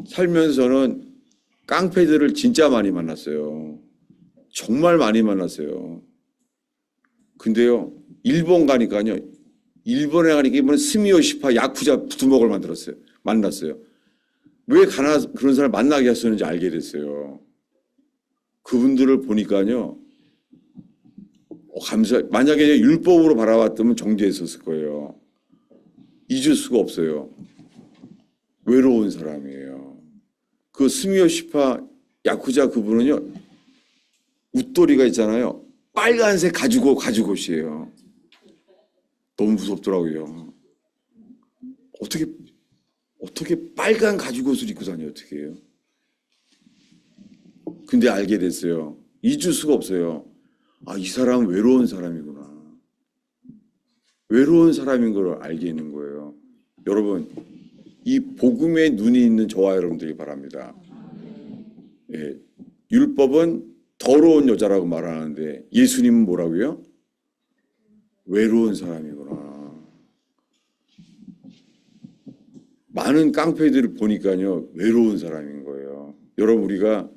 살면서 저는 깡패들을 진짜 많이 만났어요. 정말 많이 만났어요. 근데요, 일본 가니까요, 일본에 가니까 이번에 스미요시파 야쿠자 두목을 만났어요. 왜 그런 사람을 만나게 했었는지 알게 됐어요. 그분들을 보니까요, 만약에 율법으로 바라봤다면 정죄했었을 거예요. 잊을 수가 없어요. 외로운 사람이에요. 그 스미요시파 야쿠자 그분은요, 웃도리가 있잖아요. 빨간색 가죽옷이에요. 너무 무섭더라고요. 어떻게 빨간 가죽옷을 입고 다녀, 어떻게 해요? 근데 알게 됐어요. 잊을 수가 없어요. 아, 이 사람은 외로운 사람이구나. 외로운 사람인 걸 알게 있는 거예요. 여러분, 이 복음의 눈이 있는 저와 여러분들이 바랍니다. 율법은 더러운 여자라고 말하는데 예수님은 뭐라고요? 외로운 사람이구나. 많은 깡패들을 보니까요, 외로운 사람인 거예요. 여러분, 우리가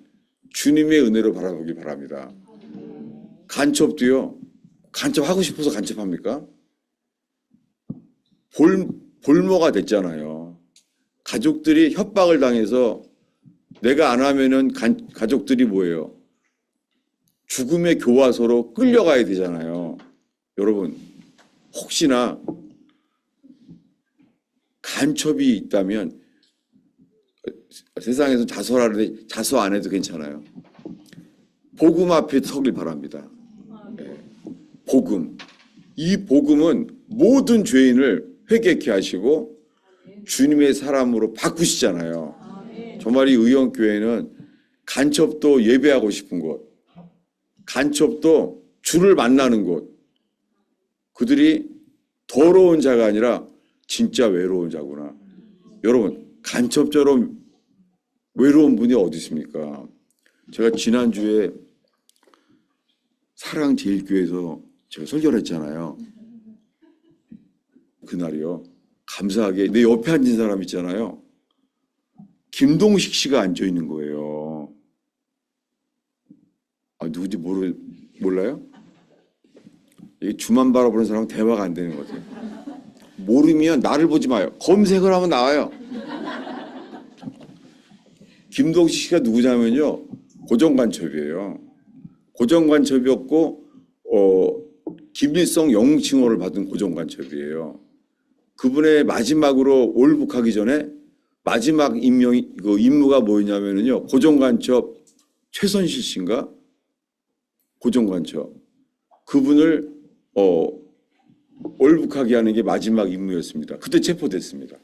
주님의 은혜로 바라보기 바랍니다. 간첩도요, 간첩하고 싶어서 간첩합니까? 볼모가 됐잖아요. 가족들이 협박을 당해서 내가 안 하면은 가족들이 뭐예요? 죽음의 교화소로 끌려가야 되잖아요. 여러분, 혹시나 간첩이 있다면 세상에서 자수하는데 자수 안 해도 괜찮아요. 복음 앞에 서길 바랍니다. 복음. 이 복음은 모든 죄인을 회개케 하시고 주님의 사람으로 바꾸시잖아요. 정말 이 의원교회는 간첩도 예배하고 싶은 곳, 간첩도 주를 만나는 곳, 그들이 더러운 자가 아니라 진짜 외로운 자구나. 여러분, 간첩처럼 외로운 분이 어디 있습니까? 제가 지난주에 사랑제일교회에서 제가 설교를 했잖아요. 그날이요. 감사하게 내 옆에 앉은 사람 있잖아요. 김동식 씨가 앉아 있는 거예요. 아, 누군지 몰라요? 이게 주만 바라보는 사람은 대화가 안 되는 것 같아요. 모르면 나를 보지 마요. 검색을 하면 나와요. 김동식 씨가 누구냐면요. 고정간첩이에요. 고정간첩이었고 김일성 영웅칭호를 받은 고정간첩이에요. 그분의 마지막으로 올북하기 전에 마지막 임무가 뭐였냐면요. 고정간첩 최선실 씨인가? 고정간첩. 그분을 올북하게 하는 게 마지막 임무였습니다. 그때 체포됐습니다.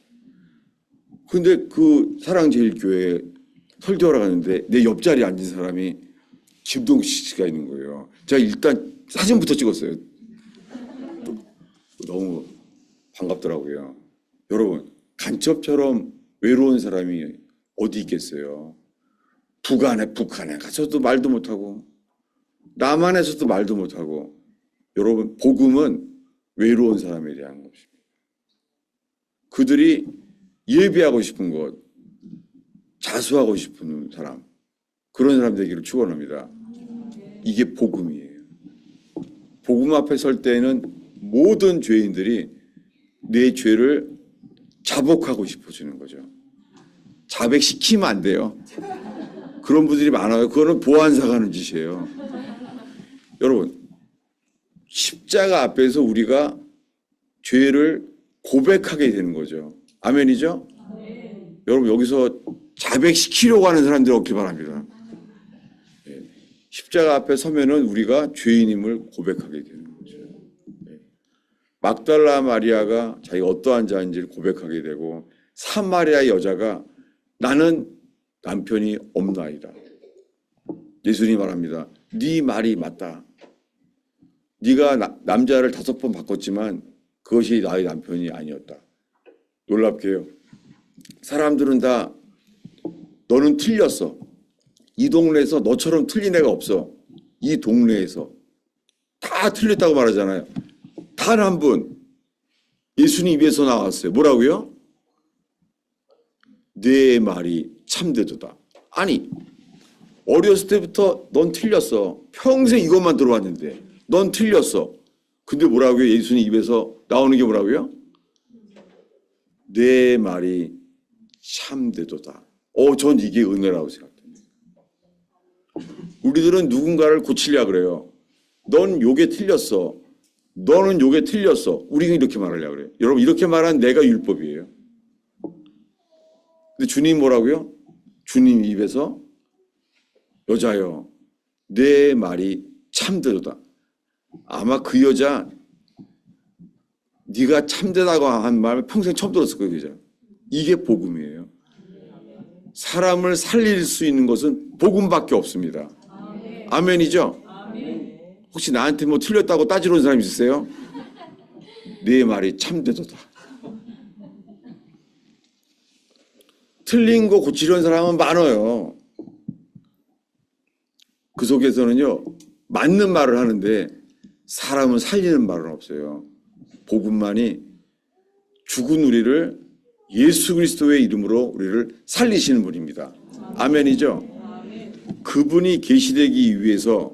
근데 그 사랑제일교회에 설교하러 가는데 내 옆자리에 앉은 사람이 김동식 씨가 있는 거예요. 제가 일단 사진부터 찍었어요. 너무 반갑더라고요. 여러분, 간첩처럼 외로운 사람이 어디 있겠어요? 북한에 가서도 말도 못하고 남한에서도 말도 못하고. 여러분, 복음은 외로운 사람에 대한 것입니다. 그들이 예배하고 싶은 것, 자수하고 싶은 사람, 그런 사람 되기를 축원합니다. 이게 복음이에요. 복음 앞에 설 때에는 모든 죄인들이 내 죄를 자복하고 싶어지는 거죠. 자백시키면 안 돼요. 그런 분들이 많아요. 그거는 보안사가 하는 짓이에요. 여러분, 십자가 앞에서 우리가 죄를 고백하게 되는 거죠. 아멘이죠? 여러분, 여기서 자백시키려고 하는 사람들 없기 바랍니다. 십자가 앞에 서면은 우리가 죄인임을 고백하게 되는 거죠. 막달라 마리아가 자기가 어떠한 자인지를 고백하게 되고, 사마리아 여자가 나는 남편이 없나이다. 예수님이 말합니다. 네 말이 맞다. 네가 남자를 5번 바꿨지만 그것이 나의 남편이 아니었다. 놀랍게요. 사람들은 다 너는 틀렸어. 이 동네에서 너처럼 틀린 애가 없어. 이 동네에서 다 틀렸다고 말하잖아요. 단 한 분, 예수님 입에서 나왔어요. 뭐라고요? 내 말이 참되도다. 아니, 어렸을 때부터 넌 틀렸어. 평생 이것만 들어왔는데 넌 틀렸어. 근데 뭐라고요? 예수님 입에서 나오는 게 뭐라고요? 내 말이 참되도다. 전 이게 은혜라고 생각합니다. 우리들은 누군가를 고치려고 그래요. 넌 요게 틀렸어. 너는 요게 틀렸어. 우리가 이렇게 말하려고 그래요. 여러분, 이렇게 말한 내가 율법이에요. 근데 주님 뭐라고요? 주님 입에서 여자여, 내 말이 참되도다. 아마 그 여자 네가 참되다고 한 말 평생 처음 들었을 거예요. 그 여자. 이게 복음이에요. 사람을 살릴 수 있는 것은 복음밖에 없습니다. 아멘이죠? 혹시 나한테 뭐 틀렸다고 따지러 온 사람 있으세요? 내 말이 참되도다. 틀린 거 고치려는 사람은 많아요. 그 속에서는요, 맞는 말을 하는데 사람은 살리는 말은 없어요. 복음만이 죽은 우리를 예수 그리스도의 이름으로 우리를 살리시는 분입니다. 아멘이죠? 그분이 계시되기 위해서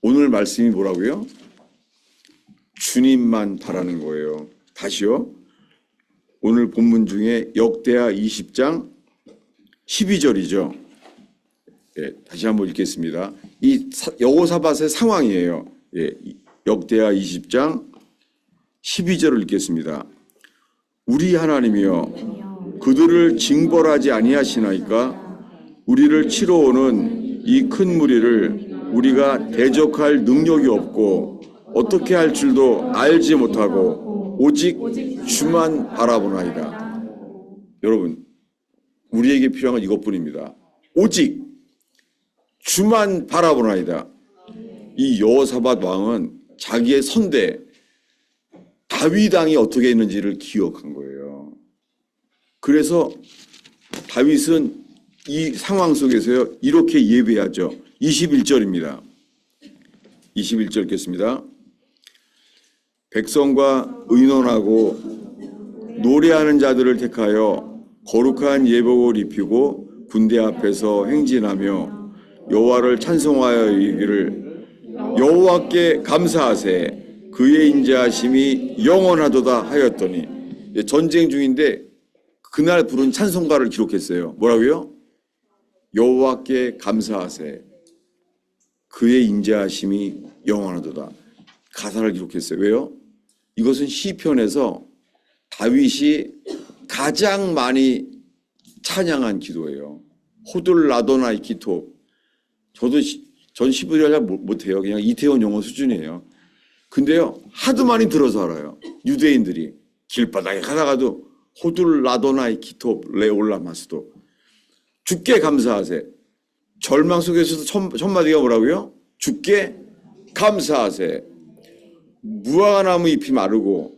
오늘 말씀이 뭐라고요? 주님만 바라는 거예요. 다시요. 오늘 본문 중에 역대하 20장 12절이죠. 다시 한번 읽겠습니다. 이 여호사밧의 상황이에요. 역대하 20장 12절을 읽겠습니다. 우리 하나님이여, 그들을 징벌하지 아니하시나이까? 우리를 치러 오는 이 큰 무리를 우리가 대적할 능력이 없고 어떻게 할 줄도 알지 못하고 오직 주만 바라보나이다. 여러분, 우리에게 필요한 건 이것뿐입니다. 오직 주만 바라보나이다. 이 여호사밧 왕은 자기의 선대 다 다윗 왕이 어떻게 했는지를 기억한 거예요. 그래서 다윗은 이 상황 속에서요 이렇게 예배하죠. 21절입니다. 21절 읽겠습니다. 백성과 의논하고 노래하는 자들을 택하여 거룩한 예복을 입히고 군대 앞에서 행진하며 여호와를 찬송하여 이르기를 여호와께 감사하세 그의 인자하심이 영원하도다 하였더니 전쟁 중인데 그날 부른 찬송가를 기록했어요. 뭐라고요? 여호와께 감사하세 그의 인자하심이 영원하도다. 가사를 기록했어요. 왜요? 이것은 시편에서 다윗이 가장 많이 찬양한 기도예요. 호들 라도나이 기토. 전 히브리어 잘 못해요. 그냥 이태원 용어 수준이에요. 근데요 하도 많이 들어서 알아요. 유대인들이 길바닥에 가다가도 호들 라도나이 기토 레올라마스도 주께 감사하세. 절망 속에서도 첫 마디가 뭐라고요? 주께 감사하세. 무화과나무 잎이 마르고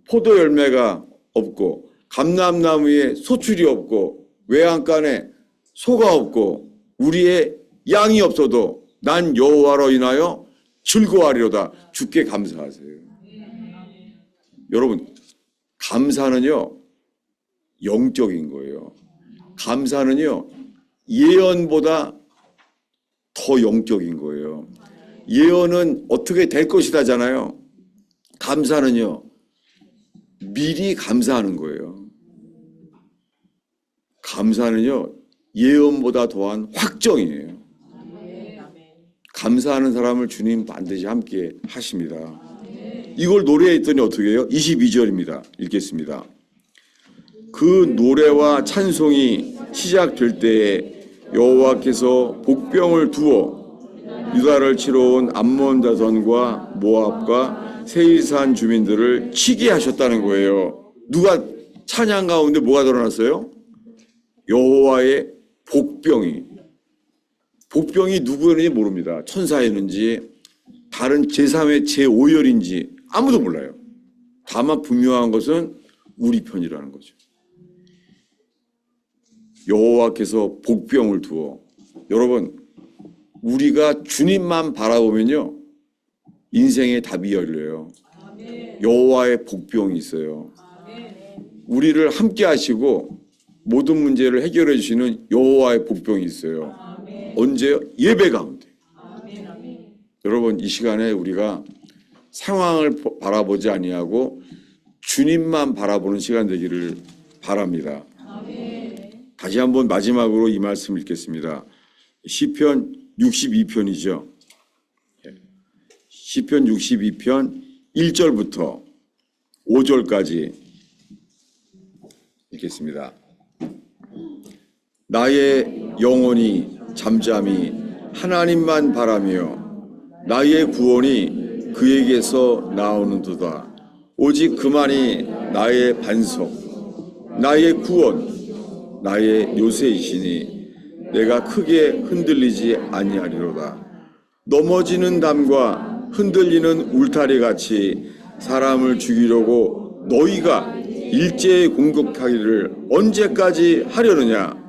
포도 열매가 없고 감람나무에 소출이 없고 외양간에 소가 없고 우리의 양이 없어도 난 여호와로 인하여 즐거워하리로다. 주께 감사하세요. 여러분 감사는요 영적인 거예요. 감사는요 예언보다 더 영적인 거예요. 예언은 어떻게 될 것이다잖아요. 감사는요 미리 감사하는 거예요. 감사는요 예언보다 더한 확정이에요. 감사하는 사람을 주님 반드시 함께 하십니다. 이걸 노래에 했더니 어떻게 해요? 22절입니다. 읽겠습니다. 그 노래와 찬송이 시작될 때에 여호와께서 복병을 두어 유다를 치러 온 암몬 자손과 모압과 세일산 주민들을 치게 하셨다는 거예요. 누가 찬양 가운데 뭐가 드러났어요? 여호와의 복병이. 복병이 누구였는지 모릅니다. 천사였는지 다른 제3의 제5열인지 아무도 몰라요. 다만 분명한 것은 우리 편이라는 거죠. 여호와께서 복병을 두어. 여러분 우리가 주님만 바라보면요 인생의 답이 열려요. 여호와의 복병이 있어요. 우리를 함께 하시고 모든 문제를 해결해 주시는 여호와의 복병이 있어요. 언제요? 예배 가운데. 여러분 이 시간에 우리가 상황을 바라보지 아니하고 주님만 바라보는 시간 되기를 바랍니다. 다시 한번 마지막으로 이 말씀 읽겠습니다. 시편 62편이죠. 시편 62편 1절부터 5절까지 읽겠습니다. 나의 영혼이 잠잠히 하나님만 바라며 나의 구원이 그에게서 나오는도다. 오직 그만이 나의 반석, 나의 구원, 나의 요새이시니 내가 크게 흔들리지 아니하리로다. 넘어지는 담과 흔들리는 울타리 같이 사람을 죽이려고 너희가 일제히 공격하기를 언제까지 하려느냐.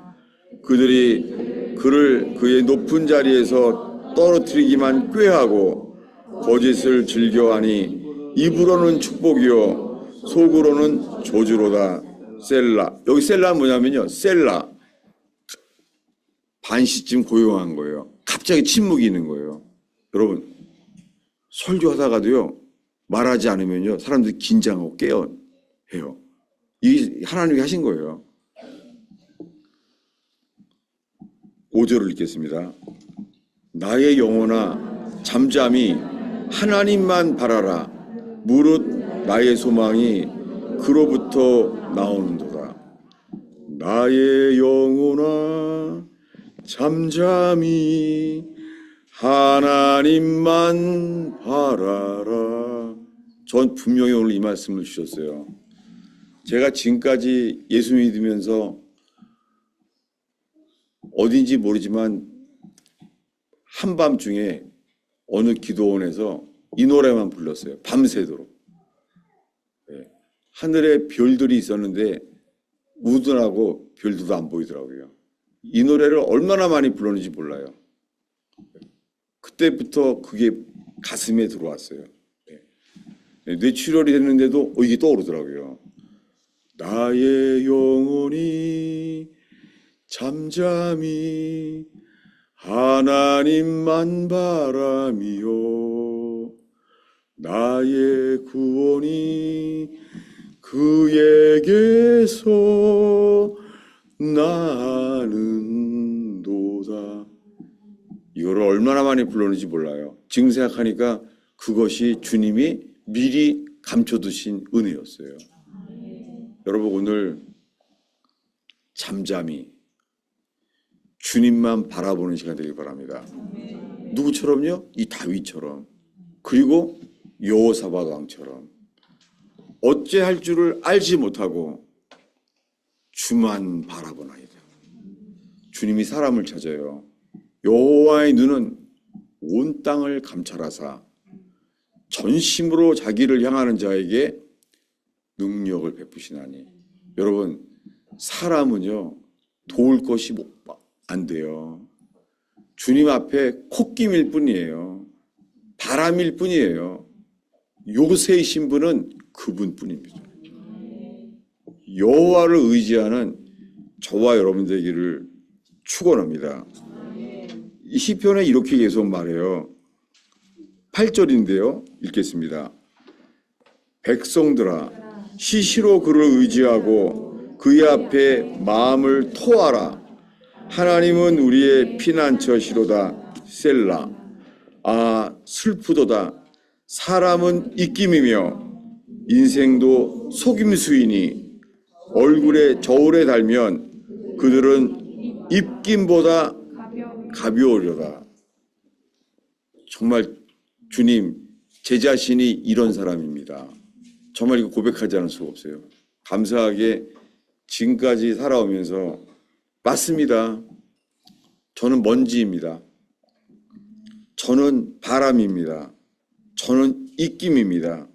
그들이 그를 그의 높은 자리에서 떨어뜨리기만 꾀하고 거짓을 즐겨하니 입으로는 축복이요 속으로는 저주로다. 셀라. 여기 셀라는 뭐냐면요. 셀라. 반시쯤 고요한 거예요. 갑자기 침묵이 있는 거예요. 여러분 설교하다가도요 말하지 않으면요 사람들이 긴장하고 깨어해요. 이게 하나님이 하신 거예요. 5절을 읽겠습니다. 나의 영혼아 잠잠히 하나님만 바라라. 무릇 나의 소망이 그로부터 나오는도다. 나의 영혼아 잠잠히 하나님만 바라라. 전 분명히 오늘 이 말씀을 주셨어요. 제가 지금까지 예수 믿으면서 어딘지 모르지만 한밤중에 어느 기도원에서 이 노래만 불렀어요. 밤새도록. 하늘에 별들이 있었는데 우둔하고 별들도 안 보이더라고요. 이 노래를 얼마나 많이 불렀는지 몰라요. 그때부터 그게 가슴에 들어왔어요. 뇌출혈이 됐는데도 이게 떠오르더라고요. 나의 영혼이 잠잠히 하나님만 바라미요 나의 구원이 그에게서 나는도다. 이거를 얼마나 많이 불렀는지 몰라요. 지금 생각하니까 그것이 주님이 미리 감춰두신 은혜였어요. 여러분 오늘 잠잠히 주님만 바라보는 시간 되길 바랍니다. 누구처럼요? 이 다윗처럼, 그리고 여호사밧 왕처럼 어찌할 줄을 알지 못하고 주만 바라보나이다. 주님이 사람을 찾아요. 여호와의 눈은 온 땅을 감찰하사 전심으로 자기를 향하는 자에게 능력을 베푸시나니. 여러분 사람은요 도울 것이 안 돼요. 주님 앞에 콧김일 뿐이에요. 바람일 뿐이에요. 요새이신 분은 그분뿐입니다. 여호와를 의지하는 저와 여러분 되기를 축원합니다. 이 시편에 이렇게 계속 말해요. 8절인데요. 읽겠습니다. 백성들아 시시로 그를 의지하고 그의 앞에 마음을 토하라. 하나님은 우리의 피난처시로다. 셀라. 아 슬프도다. 사람은 입김이며 인생도 속임수이니 얼굴에 저울에 달면 그들은 입김보다 가벼우려다. 정말 주님 제 자신이 이런 사람입니다. 정말 이거 고백하지 않을 수가 없어요. 감사하게 지금까지 살아오면서 맞습니다. 저는 먼지입니다. 저는 바람입니다. 저는 입김입니다.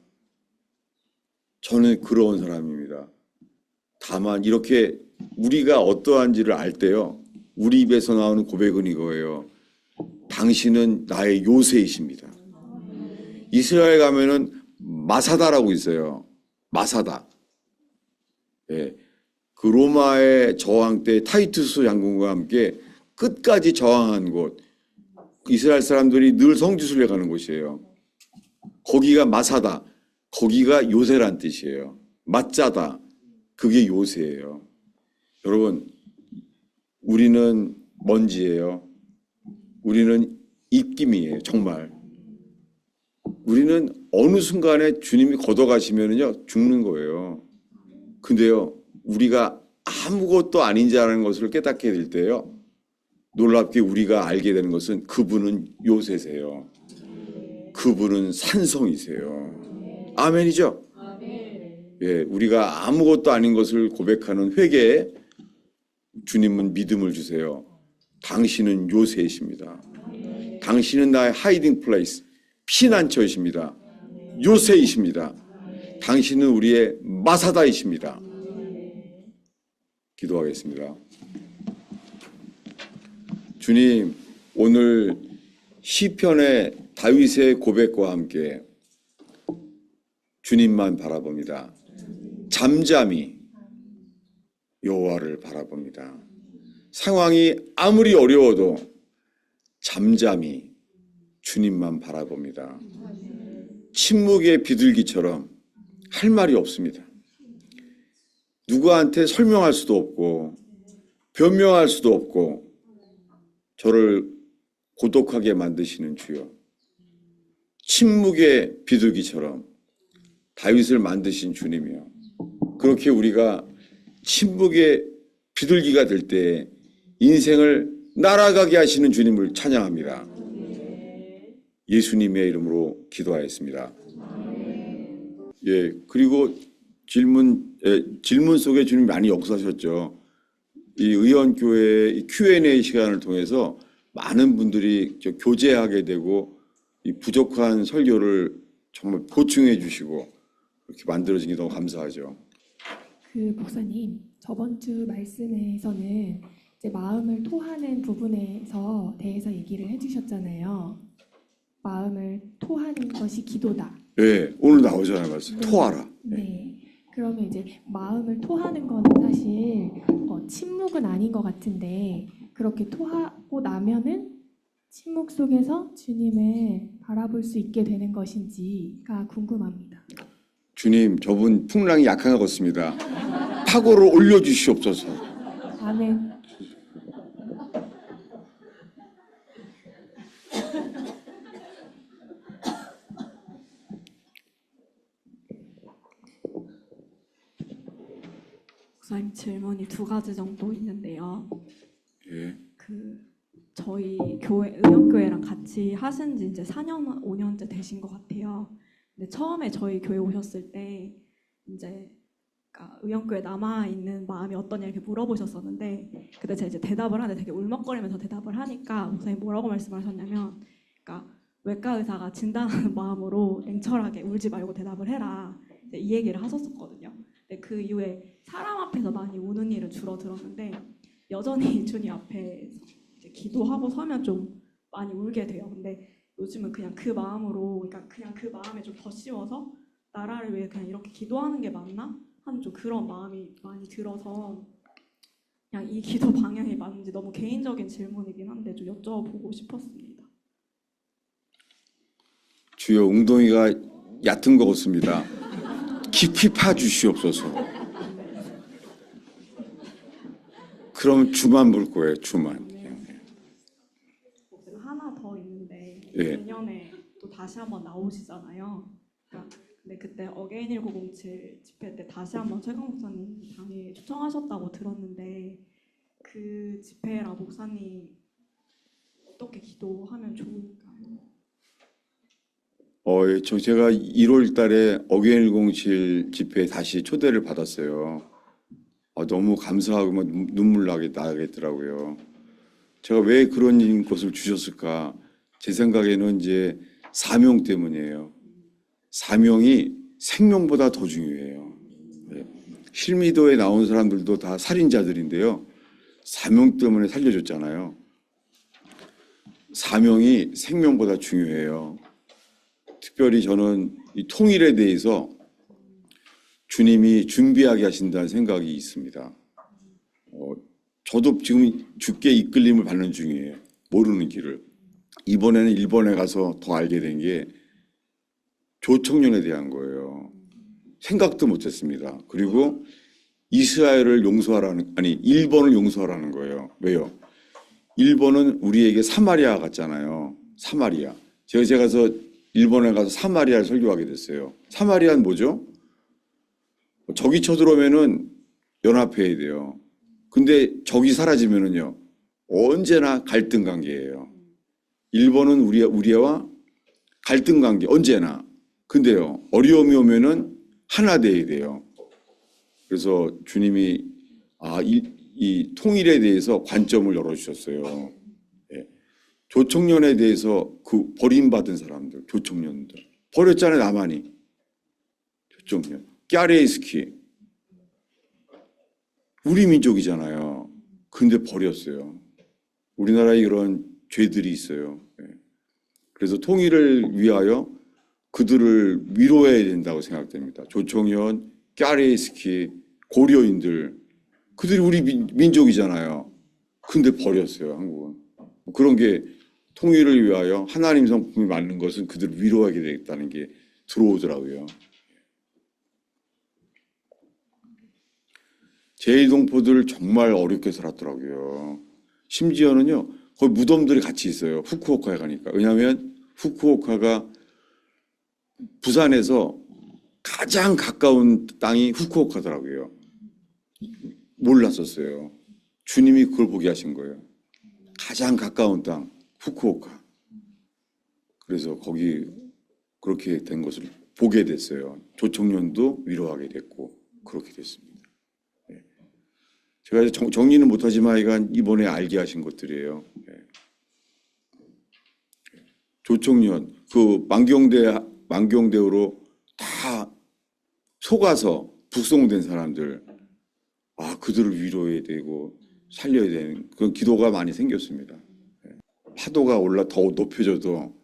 저는 그런 사람입니다. 다만 이렇게 우리가 어떠한지를 알 때요. 우리 입에서 나오는 고백은 이거예요. 당신은 나의 요새이십니다. 이스라엘 가면은 마사다라고 있어요. 마사다. 예. 그 로마의 저항 때 타이투스 장군과 함께 끝까지 저항한 곳. 이스라엘 사람들이 늘 성지순례 가는 곳이에요. 거기가 마사다. 거기가 요새란 뜻이에요. 맞자다. 그게 요새예요. 여러분, 우리는 먼지예요. 우리는 입김이에요. 정말. 우리는 어느 순간에 주님이 걷어가시면은요, 죽는 거예요. 근데요, 우리가 아무것도 아닌 자라는 것을 깨닫게 될 때요, 놀랍게 우리가 알게 되는 것은 그분은 요새세요. 그분은 산성이세요. 아멘이죠? 예, 우리가 아무것도 아닌 것을 고백하는 회개에 주님은 믿음을 주세요. 당신은 요새이십니다. 당신은 나의 하이딩 플레이스, 피난처이십니다. 요새이십니다. 당신은 우리의 마사다이십니다. 기도하겠습니다. 주님, 오늘 시편의 다윗의 고백과 함께 주님만 바라봅니다. 잠잠히 여호와를 바라봅니다. 상황이 아무리 어려워도 잠잠히 주님만 바라봅니다. 침묵의 비둘기처럼 할 말이 없습니다. 누구한테 설명할 수도 없고 변명할 수도 없고 저를 고독하게 만드시는 주여, 침묵의 비둘기처럼 다윗을 만드신 주님이요, 그렇게 우리가 침묵의 비둘기가 될 때 인생을 날아가게 하시는 주님을 찬양합니다. 예수님의 이름으로 기도하였습니다. 예, 그리고 질문 속에 주님이 많이 역사하셨죠. 이 의원교회 Q&A 시간을 통해서 많은 분들이 교제하게 되고 이 부족한 설교를 정말 보충해 주시고 그렇게 만들어진 게 너무 감사하죠.
그 목사님, 저번 주 말씀에서는 이제 마음을 토하는 부분에서 대해서 얘기를 해주셨잖아요. 마음을 토하는 것이 기도다.
예, 오늘 나오잖아요, 말씀. 토하라.
네. 그러면 이제 마음을 토하는 거는 사실 침묵은 아닌 것 같은데 그렇게 토하고 나면은 침묵 속에서 주님을 바라볼 수 있게 되는 것인지가 궁금합니다.
주님, 저분 풍랑이 약한 것 같습니다. 파고를 올려주시옵소서.
아멘.
목사님 질문이 두 가지 정도 있는데요.
예.
저희 교회 의형교회랑 같이 하신 지 이제 4년 5년째 되신 것 같아요. 근데 처음에 저희 교회 오셨을 때 이제 그러니까 의형교회 남아 있는 마음이 어떠냐 이렇게 물어보셨었는데 그때 제가 이제 대답을 하는데 되게 울먹거리면서 대답을 하니까 목사님 뭐라고 말씀하셨냐면 그러니까 외과 의사가 진단하는 마음으로 냉철하게 울지 말고 대답을 해라 이제 이 얘기를 하셨었거든요. 근데 그 이후에 사람 앞에서 많이 우는 일은 줄어들었는데 여전히 주님 앞에 이제 기도하고 서면 좀 많이 울게 돼요. 근데 요즘은 그냥 그 마음으로 그러니까 그냥 그 마음에 좀 더 씌워서 나라를 위해 그냥 이렇게 기도하는 게 맞나 하는 좀 그런 마음이 많이 들어서 그냥 이 기도 방향이 맞는지 너무 개인적인 질문이긴 한데 좀 여쭤보고 싶었습니다.
주여, 웅덩이가 얕은 것 같습니다. 깊이 파주시옵소서. 그럼 주만 볼 거예요, 주만.
하나 더 있는데
예.
내년에 또 다시 한번 나오시잖아요. 그러니까 근데 그때 어게인 1907 집회 때 다시 한번 최강 목사님 당에 초청하셨다고 들었는데 그 집회라 목사님 어떻게 기도하면 좋을까요?
예, 제가 1월 달에 어게인 107 집회에 다시 초대를 받았어요. 너무 감사하고 막 눈물 나겠더라고요. 제가 왜 그런 것을 주셨을까? 제 생각에는 이제 사명 때문이에요. 사명이 생명보다 더 중요해요. 예. 실미도에 나온 사람들도 다 살인자들인데요. 사명 때문에 살려줬잖아요. 사명이 생명보다 중요해요. 특별히 저는 이 통일에 대해서 주님이 준비하게 하신다는 생각이 있습니다. 저도 지금 주께 이끌림을 받는 중이에요. 모르는 길을. 이번에는 일본에 가서 더 알게 된 게 조청년에 대한 거예요. 생각도 못했습니다. 그리고 이스라엘을 일본을 용서하라는 거예요. 왜요? 일본은 우리에게 사마리아 같잖아요. 사마리아. 제가 가서 일본에 가서 사마리아를 설교하게 됐어요. 사마리아는 뭐죠? 적이 쳐들어오면은 연합해야 돼요. 근데 적이 사라지면은요, 언제나 갈등 관계예요. 일본은 우리와 갈등 관계, 언제나. 근데요, 어려움이 오면은 하나 돼야 돼요. 그래서 주님이 이 통일에 대해서 관점을 열어주셨어요. 예. 조청년에 대해서 그 버림받은 사람들, 조청년들. 버렸잖아요, 나만이. 조청년. 까레이스키. 우리 민족이잖아요. 근데 버렸어요. 우리나라에 이런 죄들이 있어요. 예. 그래서 통일을 위하여 그들을 위로해야 된다고 생각됩니다. 조청년, 까레이스키, 고려인들. 그들이 우리 민족이잖아요. 근데 버렸어요, 한국은. 그런 게 통일을 위하여 하나님 성품이 맞는 것은 그들을 위로하게 되겠다는 게 들어오더라고요. 제1동포들 정말 어렵게 살았더라고요. 심지어는요, 거기 무덤들이 같이 있어요. 후쿠오카에 가니까. 왜냐하면 후쿠오카가 부산에서 가장 가까운 땅이 후쿠오카더라고요. 몰랐었어요. 주님이 그걸 보게 하신 거예요. 가장 가까운 땅, 후쿠오카. 그래서 거기 그렇게 된 것을 보게 됐어요. 조청년도 위로하게 됐고 그렇게 됐습니다. 제가 정리는 못하지만 이번에 알게 하신 것들이에요. 조청년, 그 만경대우로 다 속아서 북송된 사람들, 그들을 위로해야 되고 살려야 되는 그런 기도가 많이 생겼습니다. 파도가 올라 더 높여져도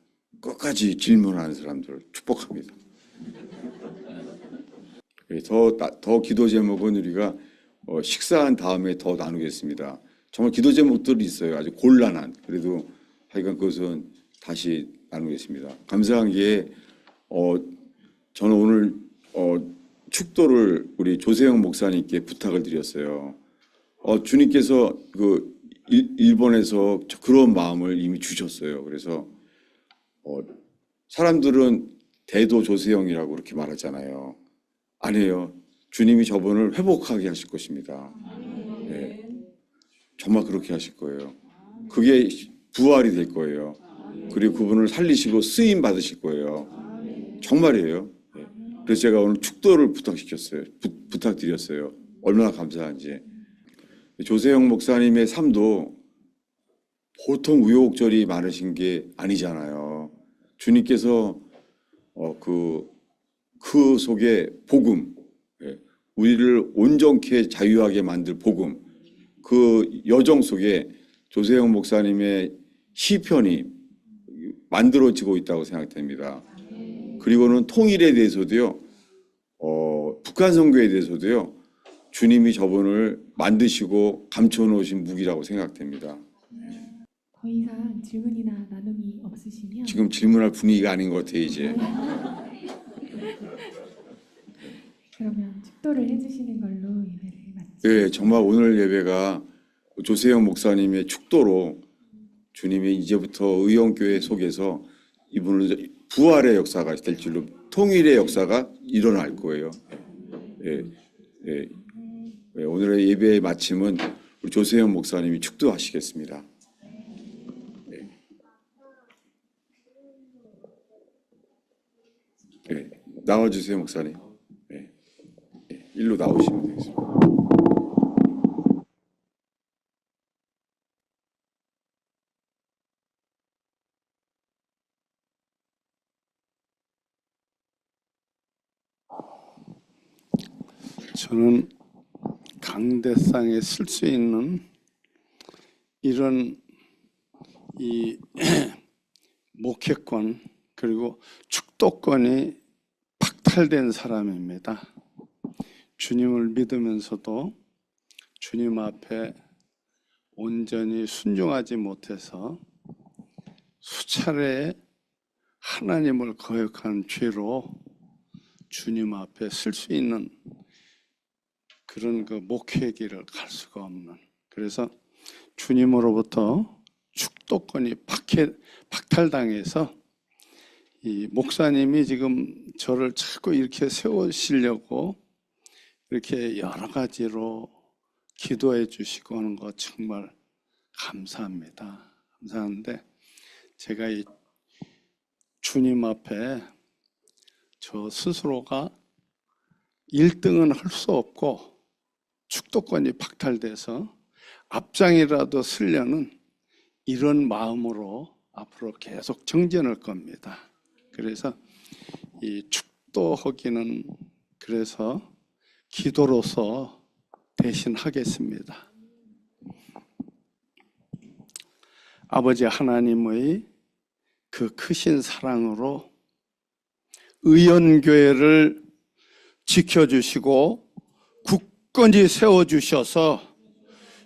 끝까지 질문하는 사람들을 축복합니다. 더 기도 제목은 우리가 식사한 다음에 더 나누겠습니다. 정말 기도 제목들이 있어요. 아주 곤란한. 그래도 하여간 그것은 다시 나누겠습니다. 감사한 게 저는 오늘 축도를 우리 조세영 목사님께 부탁을 드렸어요. 주님께서 일본에서 그런 마음을 이미 주셨어요. 그래서 사람들은 대도 조세영이라고 그렇게 말하잖아요. 아니에요. 주님이 저분을 회복하게 하실 것입니다. 네. 정말 그렇게 하실 거예요. 그게 부활이 될 거예요. 그리고 그분을 살리시고 쓰임 받으실 거예요. 정말이에요. 네. 그래서 제가 오늘 축도를 부탁시켰어요. 부탁드렸어요. 얼마나 감사한지. 조세영 목사님의 삶도 보통 우여곡절이 많으신 게 아니잖아요. 주님께서 그 속에 복음, 우리를 온전케 자유하게 만들 복음, 그 여정 속에 조세영 목사님의 시편이 만들어지고 있다고 생각됩니다. 그리고는 통일에 대해서도요, 북한 선교에 대해서도요, 주님이 저분을 만드시고 감춰놓으신 무기라고 생각됩니다.
더 이상 질문이나 나눔이 없으시면
지금 질문할 분위기가 아닌 것 같아요, 이제.
그러면 축도를 해주시는 걸로 예배를 마치겠습니다.
네, 정말 오늘 예배가 조세영 목사님의 축도로 주님이 이제부터 의원교회 속에서 이분을 부활의 역사가 될 줄로 통일의 역사가 일어날 거예요. 네, 네. 네, 오늘의 예배의 마침은 우리 조세영 목사님이 축도하시겠습니다. 네. 네, 나와주세요, 목사님. 네. 네, 일로 나오시면 되겠습니다.
저는 강대상에 쓸 수 있는 이런 이 목회권 그리고 축도권이 박탈된 사람입니다. 주님을 믿으면서도 주님 앞에 온전히 순종하지 못해서 수차례 하나님을 거역한 죄로 주님 앞에 쓸 수 있는 그런 그 목회의 길을 갈 수가 없는, 그래서 주님으로부터 축도권이 박탈당해서 이 목사님이 지금 저를 자꾸 이렇게 세우시려고 이렇게 여러 가지로 기도해 주시고 하는 거 정말 감사합니다. 감사한데 제가 이 주님 앞에 저 스스로가 1등은 할 수 없고 축도권이 박탈돼서 앞장이라도 쓰려는 이런 마음으로 앞으로 계속 정진할 겁니다. 그래서 이 축도하기는 그래서 기도로서 대신 하겠습니다. 아버지 하나님의 그 크신 사랑으로 의원교회를 지켜주시고 굳건히 세워주셔서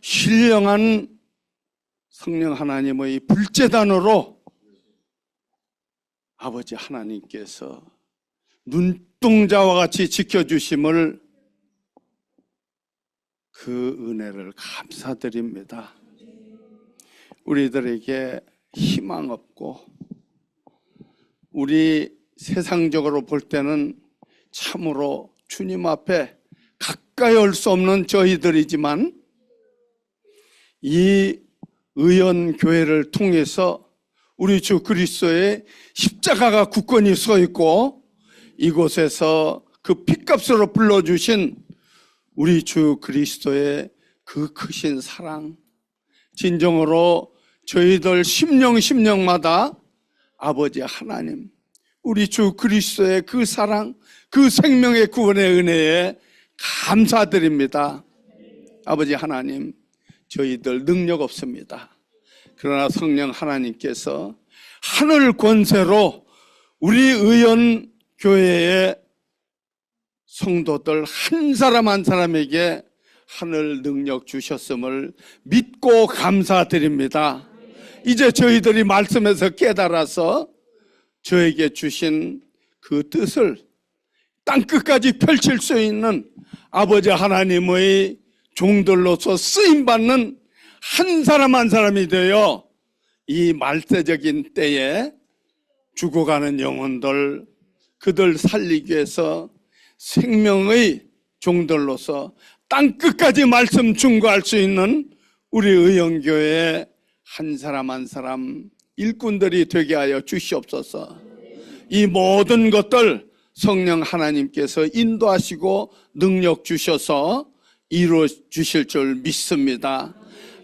신령한 성령 하나님의 불제단으로 아버지 하나님께서 눈동자와 같이 지켜주심을 그 은혜를 감사드립니다. 우리들에게 희망 없고 우리 세상적으로 볼 때는 참으로 주님 앞에 가까이 올 수 없는 저희들이지만 이 의원교회를 통해서 우리 주 그리스도의 십자가가 굳건히 서 있고 이곳에서 그 핏값으로 불러주신 우리 주 그리스도의 그 크신 사랑, 진정으로 저희들 심령마다 아버지 하나님 우리 주 그리스도의 그 사랑, 그 생명의 구원의 은혜에 감사드립니다. 아버지 하나님, 저희들 능력 없습니다. 그러나 성령 하나님께서 하늘 권세로 우리 의원교회의 성도들 한 사람 한 사람에게 하늘 능력 주셨음을 믿고 감사드립니다. 이제 저희들이 말씀에서 깨달아서 저에게 주신 그 뜻을 땅끝까지 펼칠 수 있는 아버지 하나님의 종들로서 쓰임받는 한 사람 한 사람이 되어 이 말세적인 때에 죽어가는 영혼들, 그들 살리기 위해서 생명의 종들로서 땅끝까지 말씀 증거할 수 있는 우리 의영교회 한 사람 한 사람 일꾼들이 되게 하여 주시옵소서. 이 모든 것들 성령 하나님께서 인도하시고 능력 주셔서 이루어 주실 줄 믿습니다.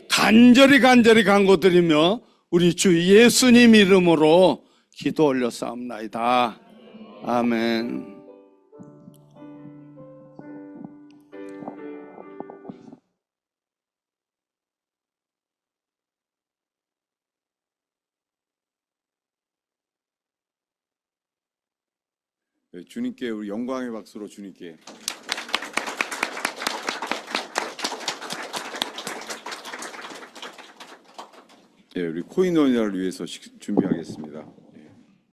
간절히 간구드리며 우리 주 예수님 이름으로 기도 올려싸움나이다. 아멘.
네, 주님께 우리 영광의 박수로 주님께. 네, 우리 코인원을 위해서 준비하겠습니다.